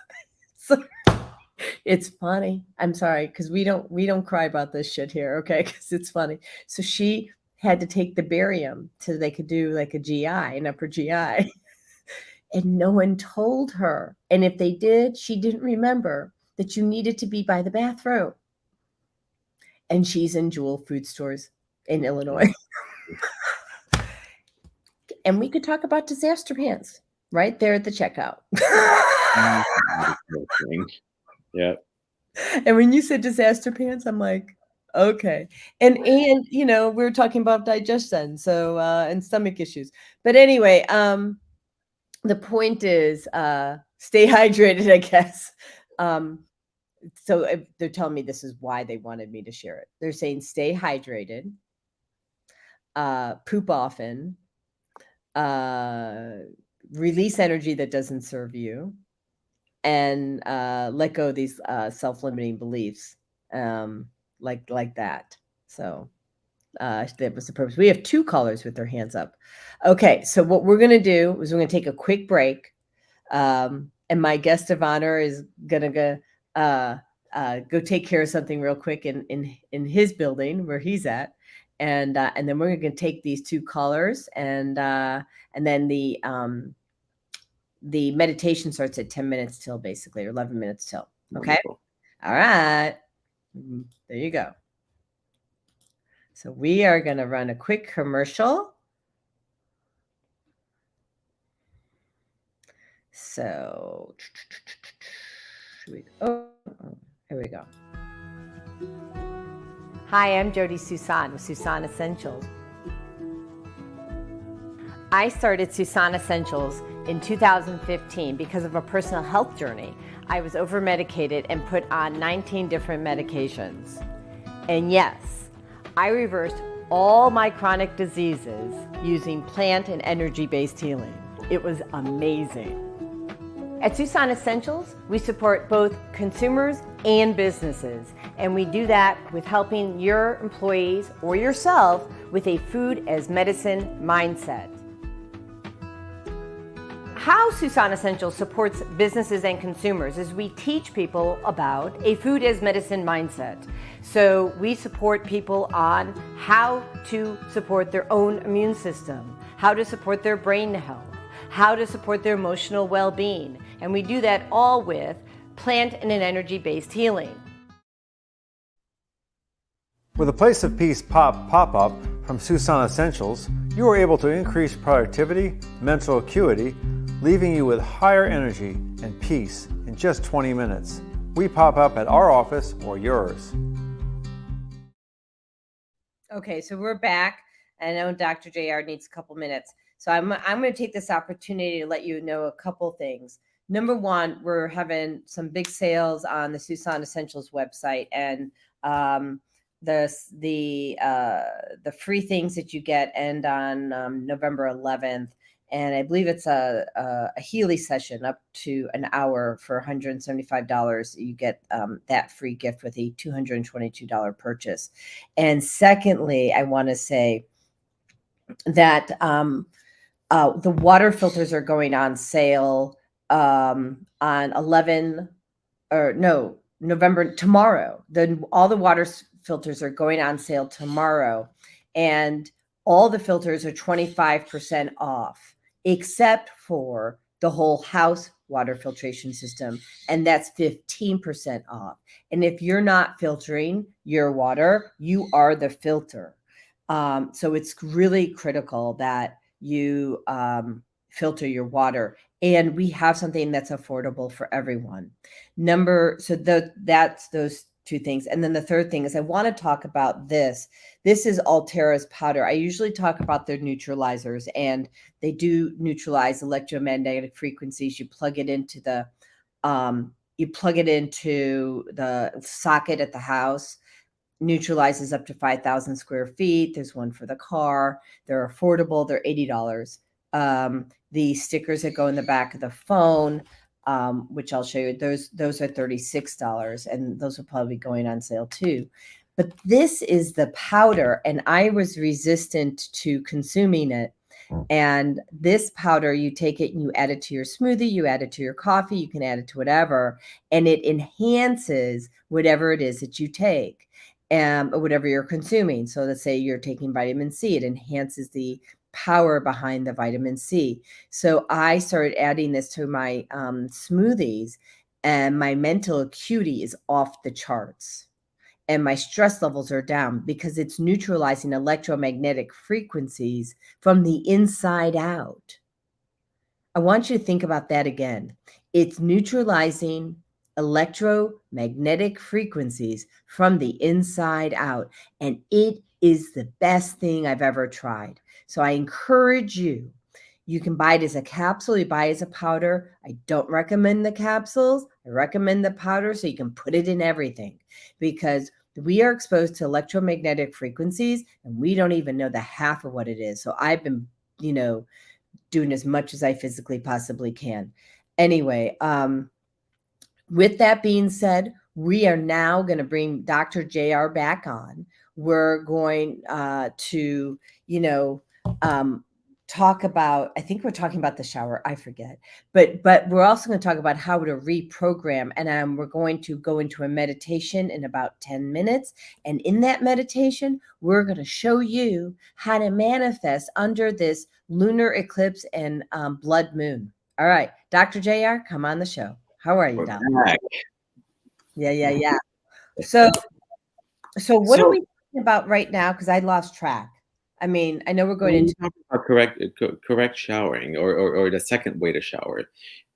it's funny. I'm sorry, because we don't cry about this shit here, okay? Because it's funny. So she had to take the barium so they could do like a GI, an upper GI. And no one told her. And if they did, she didn't remember that you needed to be by the bathroom. And she's in Jewel food stores in Illinois. And we could talk about disaster pants right there at the checkout. Yeah. And when you said disaster pants, I'm like, okay. And we were talking about digestion, so and stomach issues. But anyway, the point is stay hydrated, I guess. So they're telling me this is why they wanted me to share it. They're saying stay hydrated, poop often, release energy that doesn't serve you, and let go of these self-limiting beliefs like that. So that was the purpose. We have 2 callers with their hands up. Okay, so what we're going to do is we're going to take a quick break. And my guest of honor is going to go take care of something real quick in his building where he's at. And then we're going to take these 2 callers, and then the meditation starts at 10 minutes till, basically, or 11 minutes till. Okay. Wonderful. All right. There you go. So we are going to run a quick commercial. So, here we go. Hi, I'm Jodi Suson with Suson Essentials. I started Suson Essentials in 2015 because of a personal health journey. I was over-medicated and put on 19 different medications. And yes, I reversed all my chronic diseases using plant and energy-based healing. It was amazing. At Suson Essentials, we support both consumers and businesses, and we do that with helping your employees or yourself with a food as medicine mindset. How Suson Essentials supports businesses and consumers is we teach people about a food as medicine mindset. So we support people on how to support their own immune system, how to support their brain health, how to support their emotional well-being. And we do that all with plant and an energy-based healing. With a Place of Peace pop-up from Suson Essentials, you are able to increase productivity, mental acuity, leaving you with higher energy and peace in just 20 minutes. We pop up at our office or yours. Okay, so we're back. I know Dr. JR needs a couple minutes. So I'm going to take this opportunity to let you know a couple things. Number one, we're having some big sales on the Suson Essentials website, and the free things that you get end on November 11th. And I believe it's a Healy session up to an hour for $175. You get that free gift with a $222 purchase. And secondly, I want to say that the water filters are going on sale on November, tomorrow. All the water filters are going on sale tomorrow, and all the filters are 25% off, except for the whole house water filtration system, and that's 15% off. And if you're not filtering your water, you are the filter. So it's really critical that you filter your water, and we have something that's affordable for everyone. That's those 2 things. And then the third thing is I want to talk about this. This is Altera's powder. I usually talk about their neutralizers, and they do neutralize electromagnetic frequencies. You plug it into the socket at the house, neutralizes up to 5,000 square feet. There's one for the car. They're affordable. They're $80. The stickers that go in the back of the phone, which I'll show you, those are $36, and those will probably be going on sale too. But this is the powder, and I was resistant to consuming it. And this powder, you take it and you add it to your smoothie, you add it to your coffee, you can add it to whatever, and it enhances whatever it is that you take, or whatever you're consuming. So let's say you're taking vitamin C, it enhances the power behind the vitamin C. So I started adding this to my smoothies, and my mental acuity is off the charts. And my stress levels are down because it's neutralizing electromagnetic frequencies from the inside out. I want you to think about that again. It's neutralizing electromagnetic frequencies from the inside out. And it is the best thing I've ever tried. So I encourage you. You can buy it as a capsule. You buy it as a powder. I don't recommend the capsules. I recommend the powder so you can put it in everything, because we are exposed to electromagnetic frequencies and we don't even know the half of what it is. So I've been, doing as much as I physically possibly can. Anyway, with that being said, we are now going to bring Dr. JR back on. We're going to, talk about, I think we're talking about the shower, I forget, but we're also going to talk about how to reprogram, and we're going to go into a meditation in about 10 minutes. And in that meditation, we're going to show you how to manifest under this lunar eclipse and blood moon. All right, Dr. JR, come on the show. How are you, Dr.? Yeah. So what are we talking about right now? Because I lost track. I mean, I know we're going into correct showering, or the second way to shower,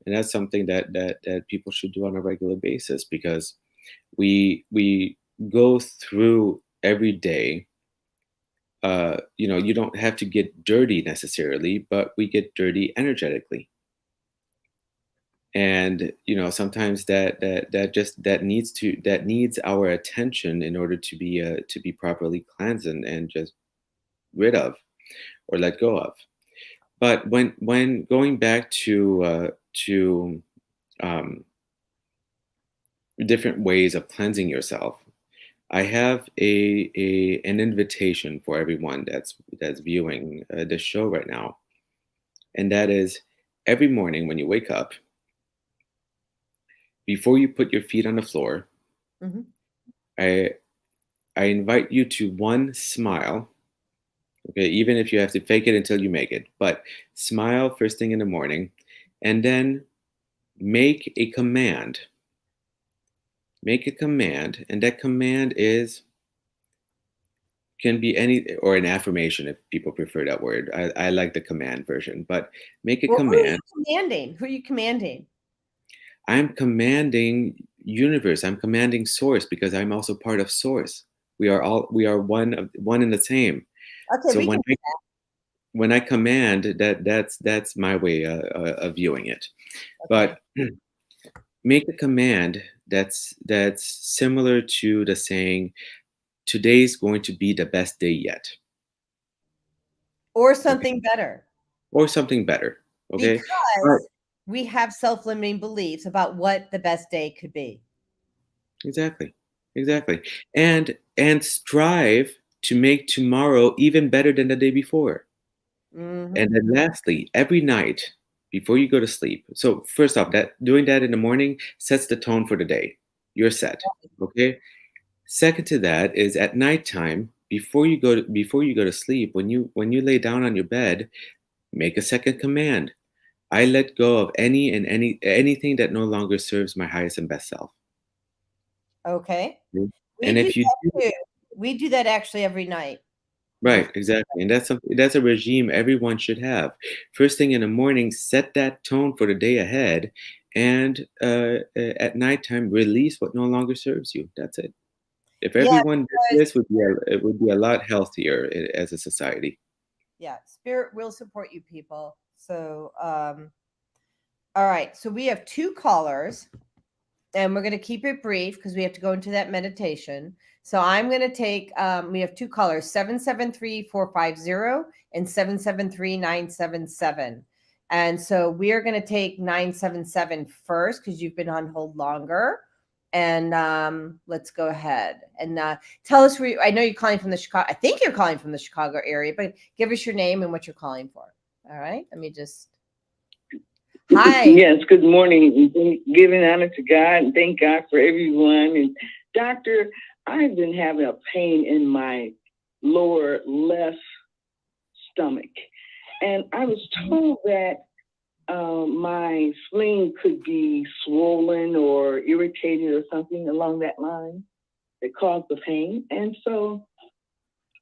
and that's something that people should do on a regular basis, because we go through every day. You don't have to get dirty necessarily, but we get dirty energetically, and sometimes that needs our attention in order to be properly cleansed and just rid of or let go of. But when going back to different ways of cleansing yourself, I have an invitation for everyone that's viewing this show right now, and that is, every morning when you wake up, before you put your feet on the floor, mm-hmm. I invite you to, one, smile. Okay, even if you have to fake it until you make it, but smile first thing in the morning, and then make a command. Make a command, and that command can be any, or an affirmation if people prefer that word. I like the command version, but make a command. Who are you commanding? I'm commanding universe. I'm commanding source, because I'm also part of source. We are one and the same. Okay, so when I command, that's my way of viewing it. Okay. But make a command that's similar to the saying, today's going to be the best day yet. Or something better. Or something better. Okay. Because we have self-limiting beliefs about what the best day could be. Exactly. And strive to make tomorrow even better than the day before. Mm-hmm. And then lastly, every night before you go to sleep. So first off, doing that in the morning sets the tone for the day. You're set. Okay. Second to that is, at nighttime, before you go to sleep, when you lay down on your bed, make a second command. I let go of anything that no longer serves my highest and best self. Okay. And if you we do that actually every night. Right, exactly. And that's a regime everyone should have. First thing in the morning, set that tone for the day ahead, and at nighttime, release what no longer serves you. That's it. If everyone did this, it would be a lot healthier as a society. Yeah, spirit will support you, people. So, all right. So we have two callers. and we're going to keep it brief because we have to go into that meditation. So I'm going to take, we have two callers, 773-450 and 773-977. And so we are going to take 977 first because you've been on hold longer. And let's go ahead and tell us where I know you're calling from the Chicago. I think you're calling from the Chicago area, but give us your name and what you're calling for. All right. Let me just. Hi. Yes, good morning. Giving honor to God and thank God for everyone. And doctor, I've been having a pain in my lower left stomach. And I was told that my spleen could be swollen or irritated or something along that line that caused the pain. And so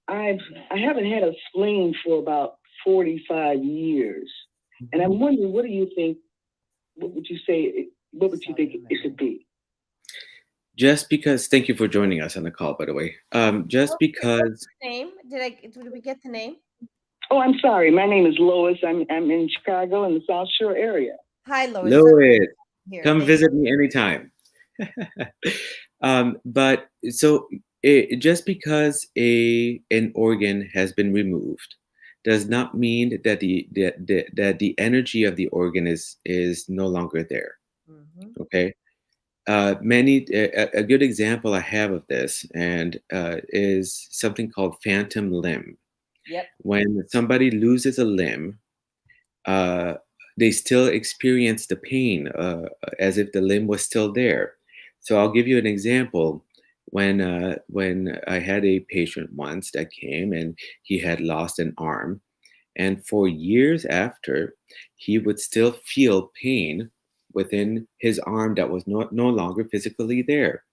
I haven't had a spleen for about 45 years. And I'm wondering, what do you think? What would you say? What would you think it should be? Just because, thank you for joining us on the call, by the way. Just because. What's the name? Did we get the name? Oh, I'm sorry. My name is Lois. I'm in Chicago in the South Shore area. Hi, Lois. Lois, Here, come visit me anytime. But so just because an organ has been removed does not mean that the energy of the organ is no longer there. Mm-hmm. Okay. A good example I have of this and is something called phantom limb. Yep. When somebody loses a limb, they still experience the pain as if the limb was still there. So I'll give you an example. When I had a patient once that came and he had lost an arm, and for years after, he would still feel pain within his arm that was no longer physically there.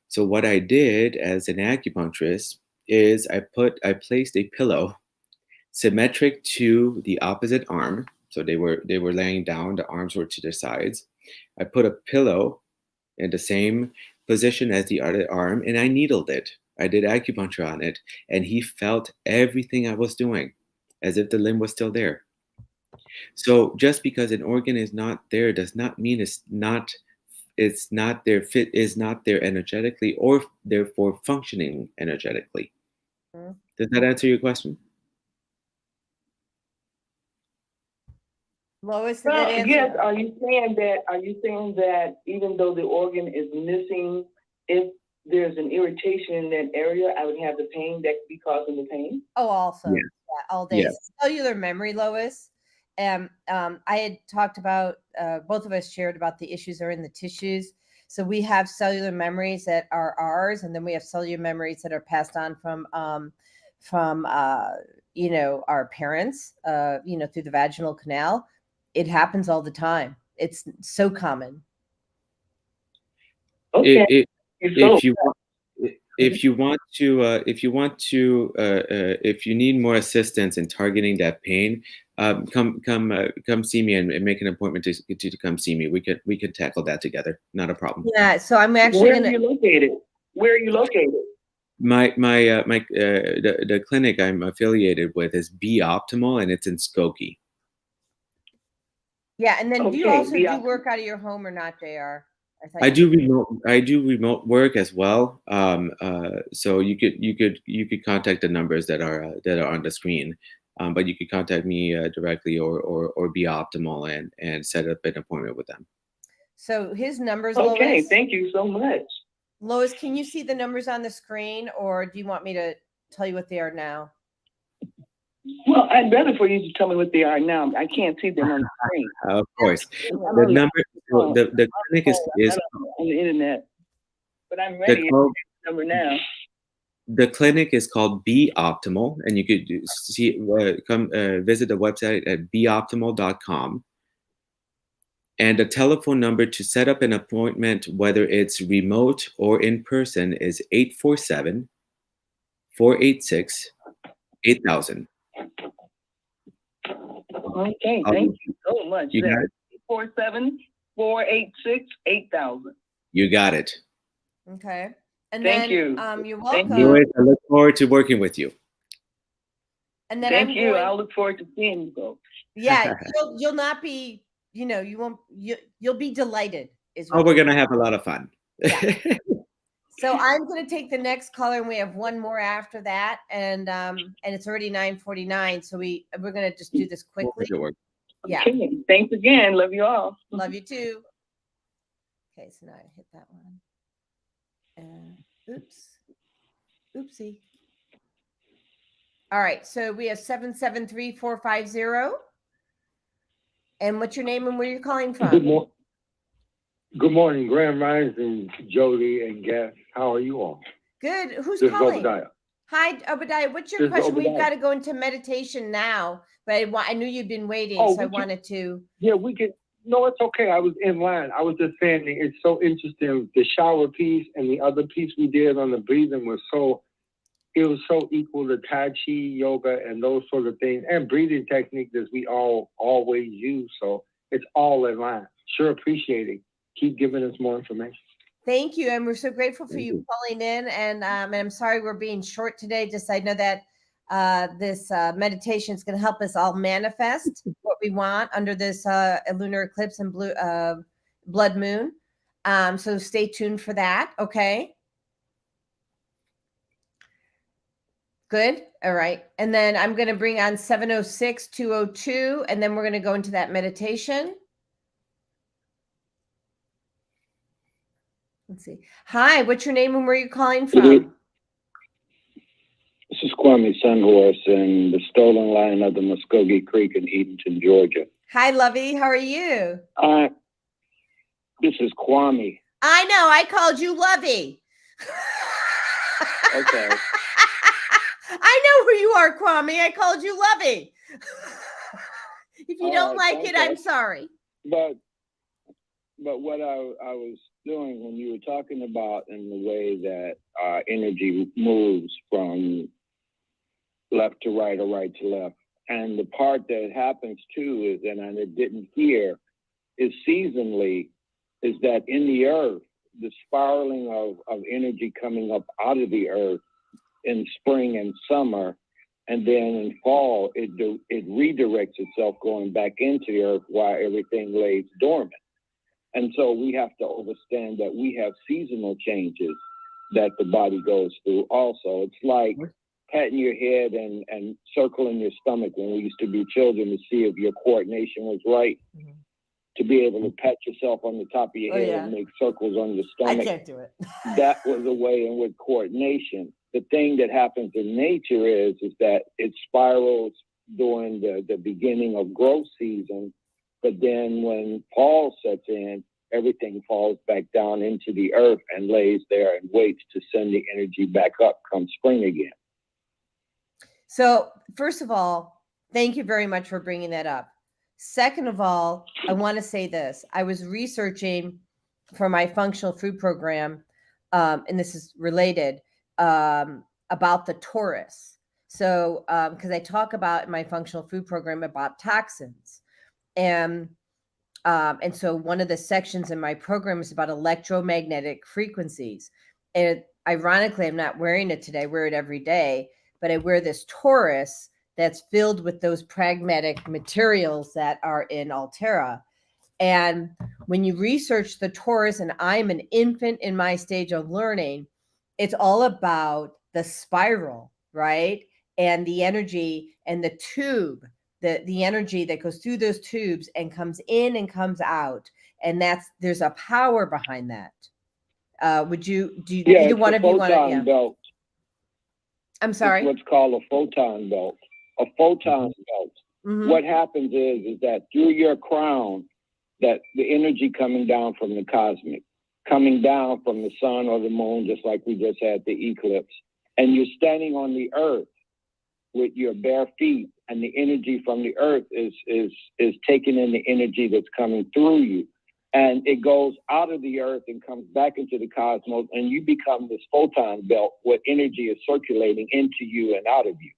So what I did as an acupuncturist is I placed a pillow symmetric to the opposite arm. So they were laying down, the arms were to their sides. I put a pillow in the same position as the other arm, and I needled it. I did acupuncture on it, and he felt everything I was doing, as if the limb was still there. So just because an organ is not there does not mean it's not there energetically or therefore functioning energetically. Mm-hmm. Does that answer your question? Lois, yes. Are you saying that even though the organ is missing, if there's an irritation in that area, I would have the pain that could be causing the pain? Oh, also, yeah, all day. Yeah. Cellular memory, Lois. I had talked about, both of us shared about the issues are in the tissues. So we have cellular memories that are ours, and then we have cellular memories that are passed on from our parents, through the vaginal canal. It happens all the time. It's so common. Okay. If you need more assistance in targeting that pain, come see me and make an appointment to come see me. We could tackle that together. Not a problem. Yeah. So I'm actually. Where are you located? The clinic I'm affiliated with is Be Optimal, and it's in Skokie. Yeah, and then do you also do work out of your home or not, JR? I do remote work as well. So you could contact the numbers that are on the screen, but you could contact me directly or Be Optimal and set up an appointment with them. So his numbers. Okay, Lois, thank you so much. Lois, can you see the numbers on the screen, or do you want me to tell you what they are now? Well, I'd rather for you to tell me what they are now. I can't see them on the screen. Of course. The number, the clinic is on the internet, but I'm ready. The number now. The clinic is called Be Optimal, and you could see come visit the website at beoptimal.com. And the telephone number to set up an appointment, whether it's remote or in person, is 847-486-8000. Okay, thank you so much. You got it. 847-486-8000. You got it. Okay. And thank you. You're welcome. I look forward to working with you. And then thank you. I'll look forward to seeing you. Yeah, you'll not be, you won't. You'll be delighted is Oh, we're going to have a lot of fun. Yeah. So I'm going to take the next caller, and we have one more after that, and it's already 9:49, so we're going to just do this quickly. Yeah. Okay. Thanks again. Love you all. Love you too. Okay, so now I hit that one. Oopsie. All right, so we have 773-450. And what's your name and where you're calling from? Good morning, Grand Rising, Jodi and Gas. How are you all? Good. Who's This calling? is Obadiah. Hi, Obadiah. What's your This is question? We've Obadiah. got to go into meditation now, but I knew you'd been waiting, Oh, so I we can- wanted to. Yeah, we can. No, it's okay. I was in line. I was just saying that it's so interesting. The shower piece and the other piece we did on the breathing was so equal to Tai Chi, yoga, and those sort of things, and breathing techniques that we all always use. So it's all in line. Sure, appreciate it. Keep giving us more information. Thank you, and we're so grateful for you calling in. And I'm sorry we're being short today. Just I know that this meditation is going to help us all manifest what we want under this lunar eclipse and blood moon. So stay tuned for that. Okay. Good. All right. And then I'm going to bring on 706-202, and then we're going to go into that meditation. Let's see. Hi, what's your name and where are you calling from? This is Kwame Sunhorse in the stolen line of the Muskogee Creek in Edenton, Georgia. Hi, Lovey. How are you? This is Kwame. I know. I called you Lovey. Okay. I know who you are, Kwame. I called you Lovey. If you don't like it, I'm sorry. But what I was doing when you were talking about in the way that energy moves from left to right or right to left, and the part that happens too is, and I didn't hear, is seasonally, is that in the earth, the spiraling of energy coming up out of the earth in spring and summer, and then in fall, it redirects itself going back into the earth while everything lays dormant. And so we have to understand that we have seasonal changes that the body goes through also. It's like patting your head and circling your stomach when we used to be children to see if your coordination was right. Mm-hmm. To be able to pat yourself on the top of your head and make circles on your stomach. I can't do it. That was a way in which coordination. The thing that happens in nature is that it spirals during the beginning of growth season, but then when fall sets in, everything falls back down into the earth and lays there and waits to send the energy back up come spring again. So first of all, thank you very much for bringing that up. Second of all, I want to say this. I was researching for my functional food program, and this is related, about the Taurus. So, because I talk about in my functional food program about toxins. And so one of the sections in my program is about electromagnetic frequencies. And ironically, I'm not wearing it today. I wear it every day, but I wear this Taurus that's filled with those pragmatic materials that are in Altera. And when you research the Taurus, and I'm an infant in my stage of learning, it's all about the spiral, right? And the energy and the tube, the energy that goes through those tubes and comes in and comes out. And there's a power behind that. Either one of you want to? Yeah. Belt. I'm sorry. It's what's called a photon belt. A photon belt. Mm-hmm. What happens is that through your crown, that the energy coming down from the cosmic, coming down from the sun or the moon, just like we just had the eclipse, and you're standing on the earth with your bare feet, and the energy from the earth is taking in the energy that's coming through you, and it goes out of the earth and comes back into the cosmos, and you become this photon belt where energy is circulating into you and out of you.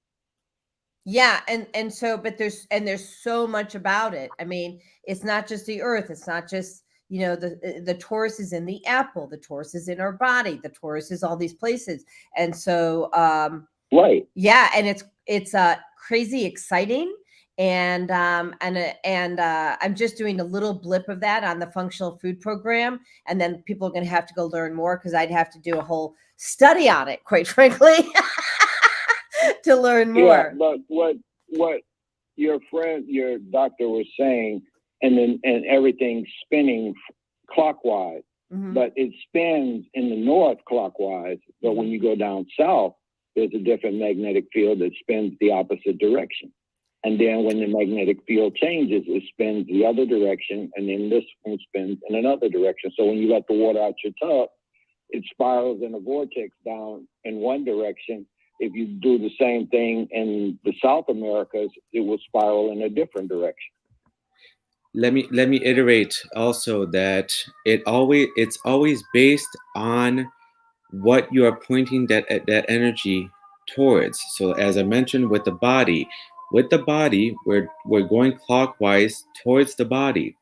Yeah, and so, but there's so much about it. I mean, it's not just the earth. It's not just, the Taurus is in the apple. The Taurus is in our body. The Taurus is all these places. And so, right. Yeah, and it's crazy exciting. and I'm just doing a little blip of that on the functional food program, and then people are going to have to go learn more because I'd have to do a whole study on it, quite frankly, to learn more. Yeah, but what your doctor was saying, and everything's spinning clockwise, but it spins in the north clockwise. But when you go down south, there's a different magnetic field that spins the opposite direction. And then when the magnetic field changes, it spins the other direction, and then this one spins in another direction. So when you let the water out your tub, it spirals in a vortex down in one direction. If you do the same thing in the South Americas, it will spiral in a different direction. Let me iterate also that it's always based on what you are pointing that energy towards. So as I mentioned with the body, we're going clockwise towards the body.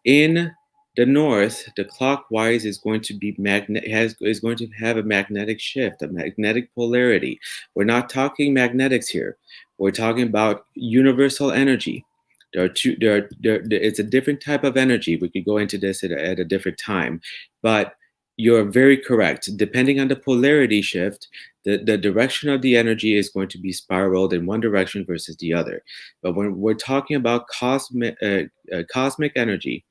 In the north, the clockwise is going to be is going to have a magnetic shift, a magnetic polarity. We're not talking magnetics here. We're talking about universal energy. It's a different type of energy. We could go into this at a different time, but you're very correct. Depending on the polarity shift, the direction of the energy is going to be spiraled in one direction versus the other. But when we're talking about cosmic energy,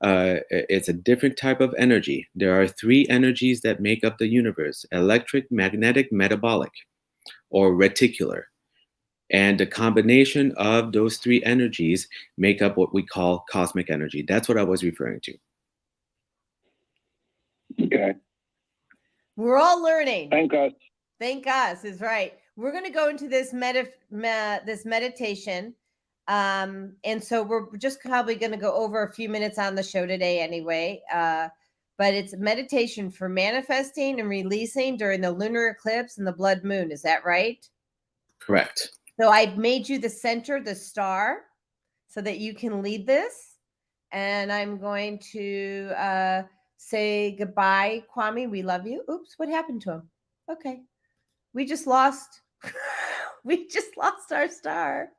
it's a different type of energy. There are three energies that make up the universe: electric, magnetic, metabolic, or reticular. And the combination of those three energies make up what we call cosmic energy. That's what I was referring to. Okay. We're all learning. Thank us. Thank us is right. We're going to go into this meditation. And so we're just probably going to go over a few minutes on the show today anyway. But it's meditation for manifesting and releasing during the lunar eclipse and the blood moon. Is that right? Correct. So I've made you the center, the star, so that you can lead this. And I'm going to say goodbye, Kwame. We love you. Oops, what happened to him? Okay. We just lost our star.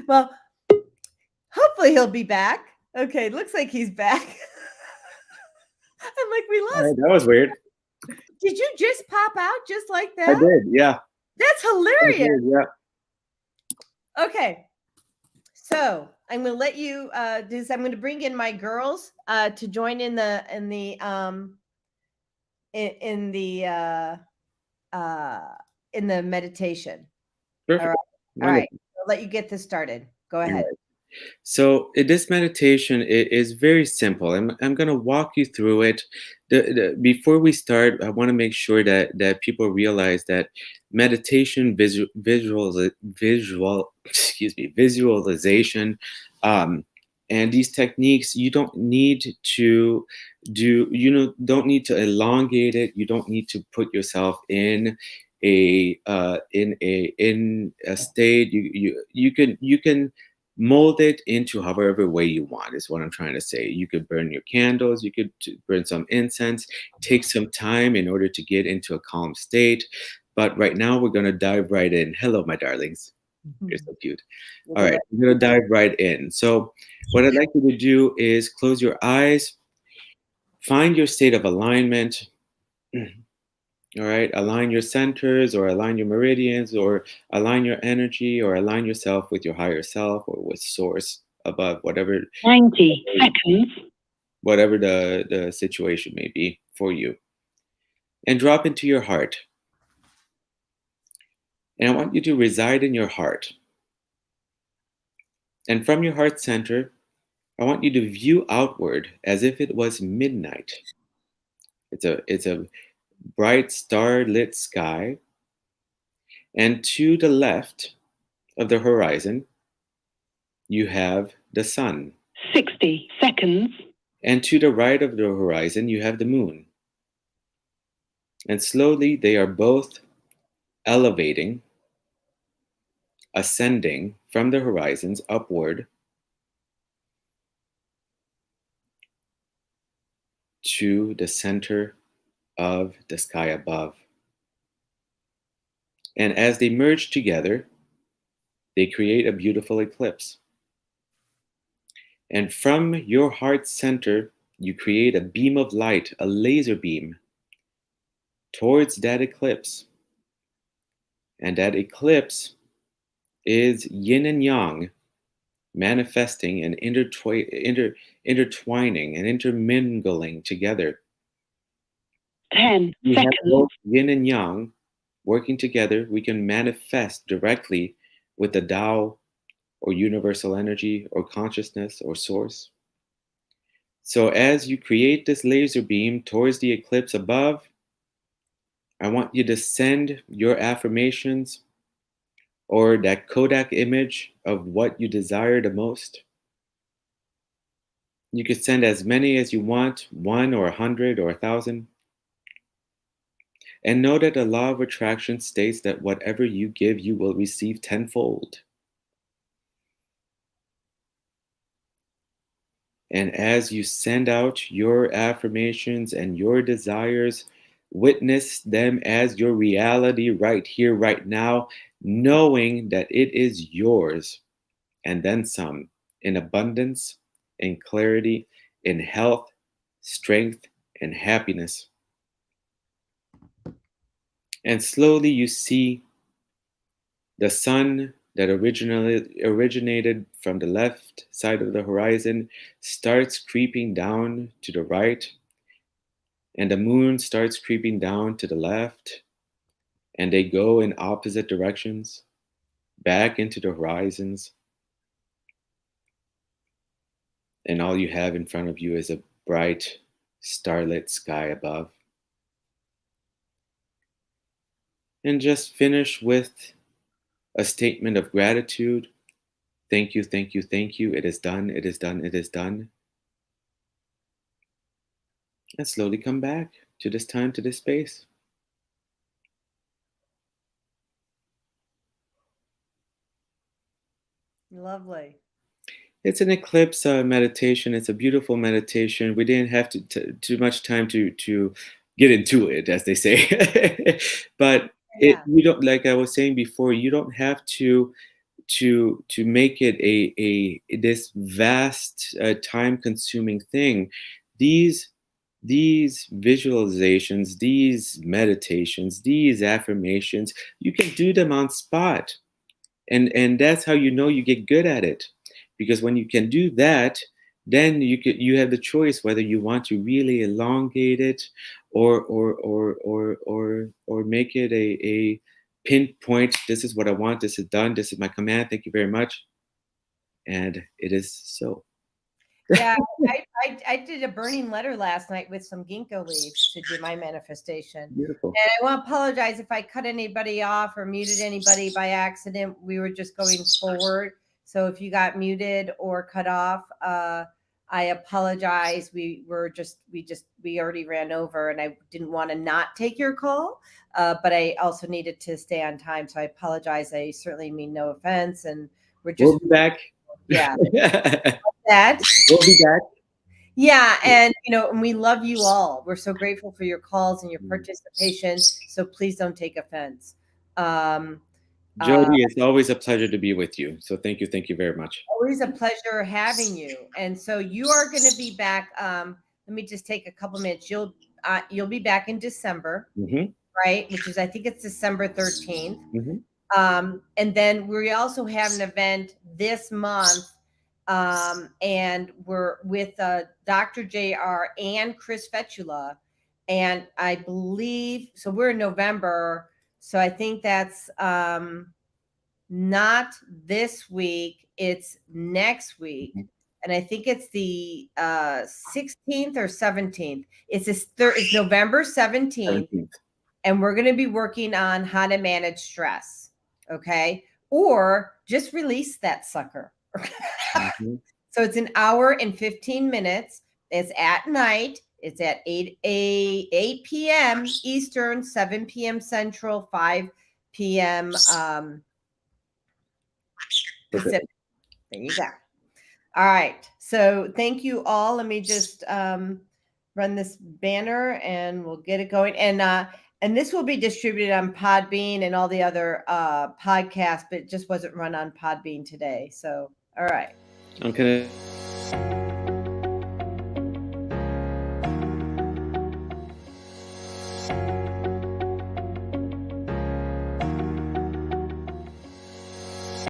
Well, hopefully he'll be back. Okay, looks like he's back. I'm like, we lost. Right, that was weird. Did you just pop out just like that? I did, yeah. That's hilarious. Did, yeah. Okay. So I'm going to let you do this. I'm going to bring in my girls to join in the meditation. Perfect. All right. All right. I'll let you get this started. Go ahead. Right. So this meditation is very simple. I'm going to walk you through it. Before we start, I want to make sure that people realize that meditation, visualization, and these techniques, you don't need to don't need to elongate it. You don't need to put yourself in a state. You can mold it into however way you want, is what I'm trying to say. You could burn your candles, you could burn some incense, take some time in order to get into a calm state. But right now we're going to dive right in. Hello, my darlings. You're so cute. All right, we're going to dive right in. So what I'd like you to do is close your eyes, find your state of alignment. All right, align your centers, or align your meridians, or align your energy, or align yourself with your higher self or with source above, whatever 90 seconds. Whatever the situation may be for you. And drop into your heart. And I want you to reside in your heart. And from your heart center, I want you to view outward as if it was midnight. It's a bright star-lit sky, and to the left of the horizon, you have the sun. 60 seconds. And to the right of the horizon, you have the moon. And slowly, they are both elevating, ascending from the horizons upward to the center of the sky above. And as they merge together, they create a beautiful eclipse. And from your heart center, you create a beam of light, a laser beam, towards that eclipse. And that eclipse is yin and yang manifesting and intertwining and intermingling together. 10 We have seconds. both yin and yang working together. We can manifest directly with the Tao or universal energy or consciousness or source. So as you create this laser beam towards the eclipse above, I want you to send your affirmations or that Kodak image of what you desire the most. You could send as many as you want, 1 or 100 or 1,000. And know that the law of attraction states that whatever you give, you will receive tenfold. And as you send out your affirmations and your desires, witness them as your reality right here, right now, knowing that it is yours and then some, in abundance, in clarity, in health, strength, and happiness. And slowly you see the sun that originated from the left side of the horizon starts creeping down to the right, and the moon starts creeping down to the left, and they go in opposite directions, back into the horizons. And all you have in front of you is a bright, starlit sky above. And just finish with a statement of gratitude. Thank you, thank you, thank you. It is done, it is done, it is done. And slowly come back to this time, to this space. Lovely. It's an eclipse meditation. It's a beautiful meditation. We didn't have too much time to get into it, as they say. But you don't, like I was saying before, you don't have to make it a this vast time-consuming thing. These visualizations, these meditations, these affirmations, you can do them on spot. And that's how you know you get good at it, because when you can do that, then you have the choice whether you want to really elongate it or make it a pinpoint. This is what I want. This is done. This is my command. Thank you very much. And it is so. Yeah, I did a burning letter last night with some ginkgo leaves to do my manifestation. Beautiful. And I want to apologize if I cut anybody off or muted anybody by accident. We were just going forward. So if you got muted or cut off, I apologize. We already ran over, and I didn't want to not take your call, but I also needed to stay on time. So I apologize. I certainly mean no offense, and we'll be back. Yeah. That. We'll be back. Yeah, and and we love you all. We're so grateful for your calls and your participation. So please don't take offense. Jodi, it's always a pleasure to be with you. So thank you very much. Always a pleasure having you. And so you are going to be back. Let me just take a couple minutes. You'll be back in December, right? Which is, I think it's December 13th. And then we also have an event this month. And we're with Dr. JR and Chris Fetula. And I believe, so we're in November. So I think that's not this week. It's next week. And I think it's the 16th or 17th. It's November 17th. And we're going to be working on how to manage stress. Okay. Or just release that sucker. So it's an hour and 15 minutes. It's at night. It's at 8 p.m. Eastern, 7 p.m. Central, 5 p.m. Pacific. There you go. All right. So thank you all. Let me just run this banner and we'll get it going. And And this will be distributed on Podbean and all the other podcasts, but it just wasn't run on Podbean today. So, all right. Okay.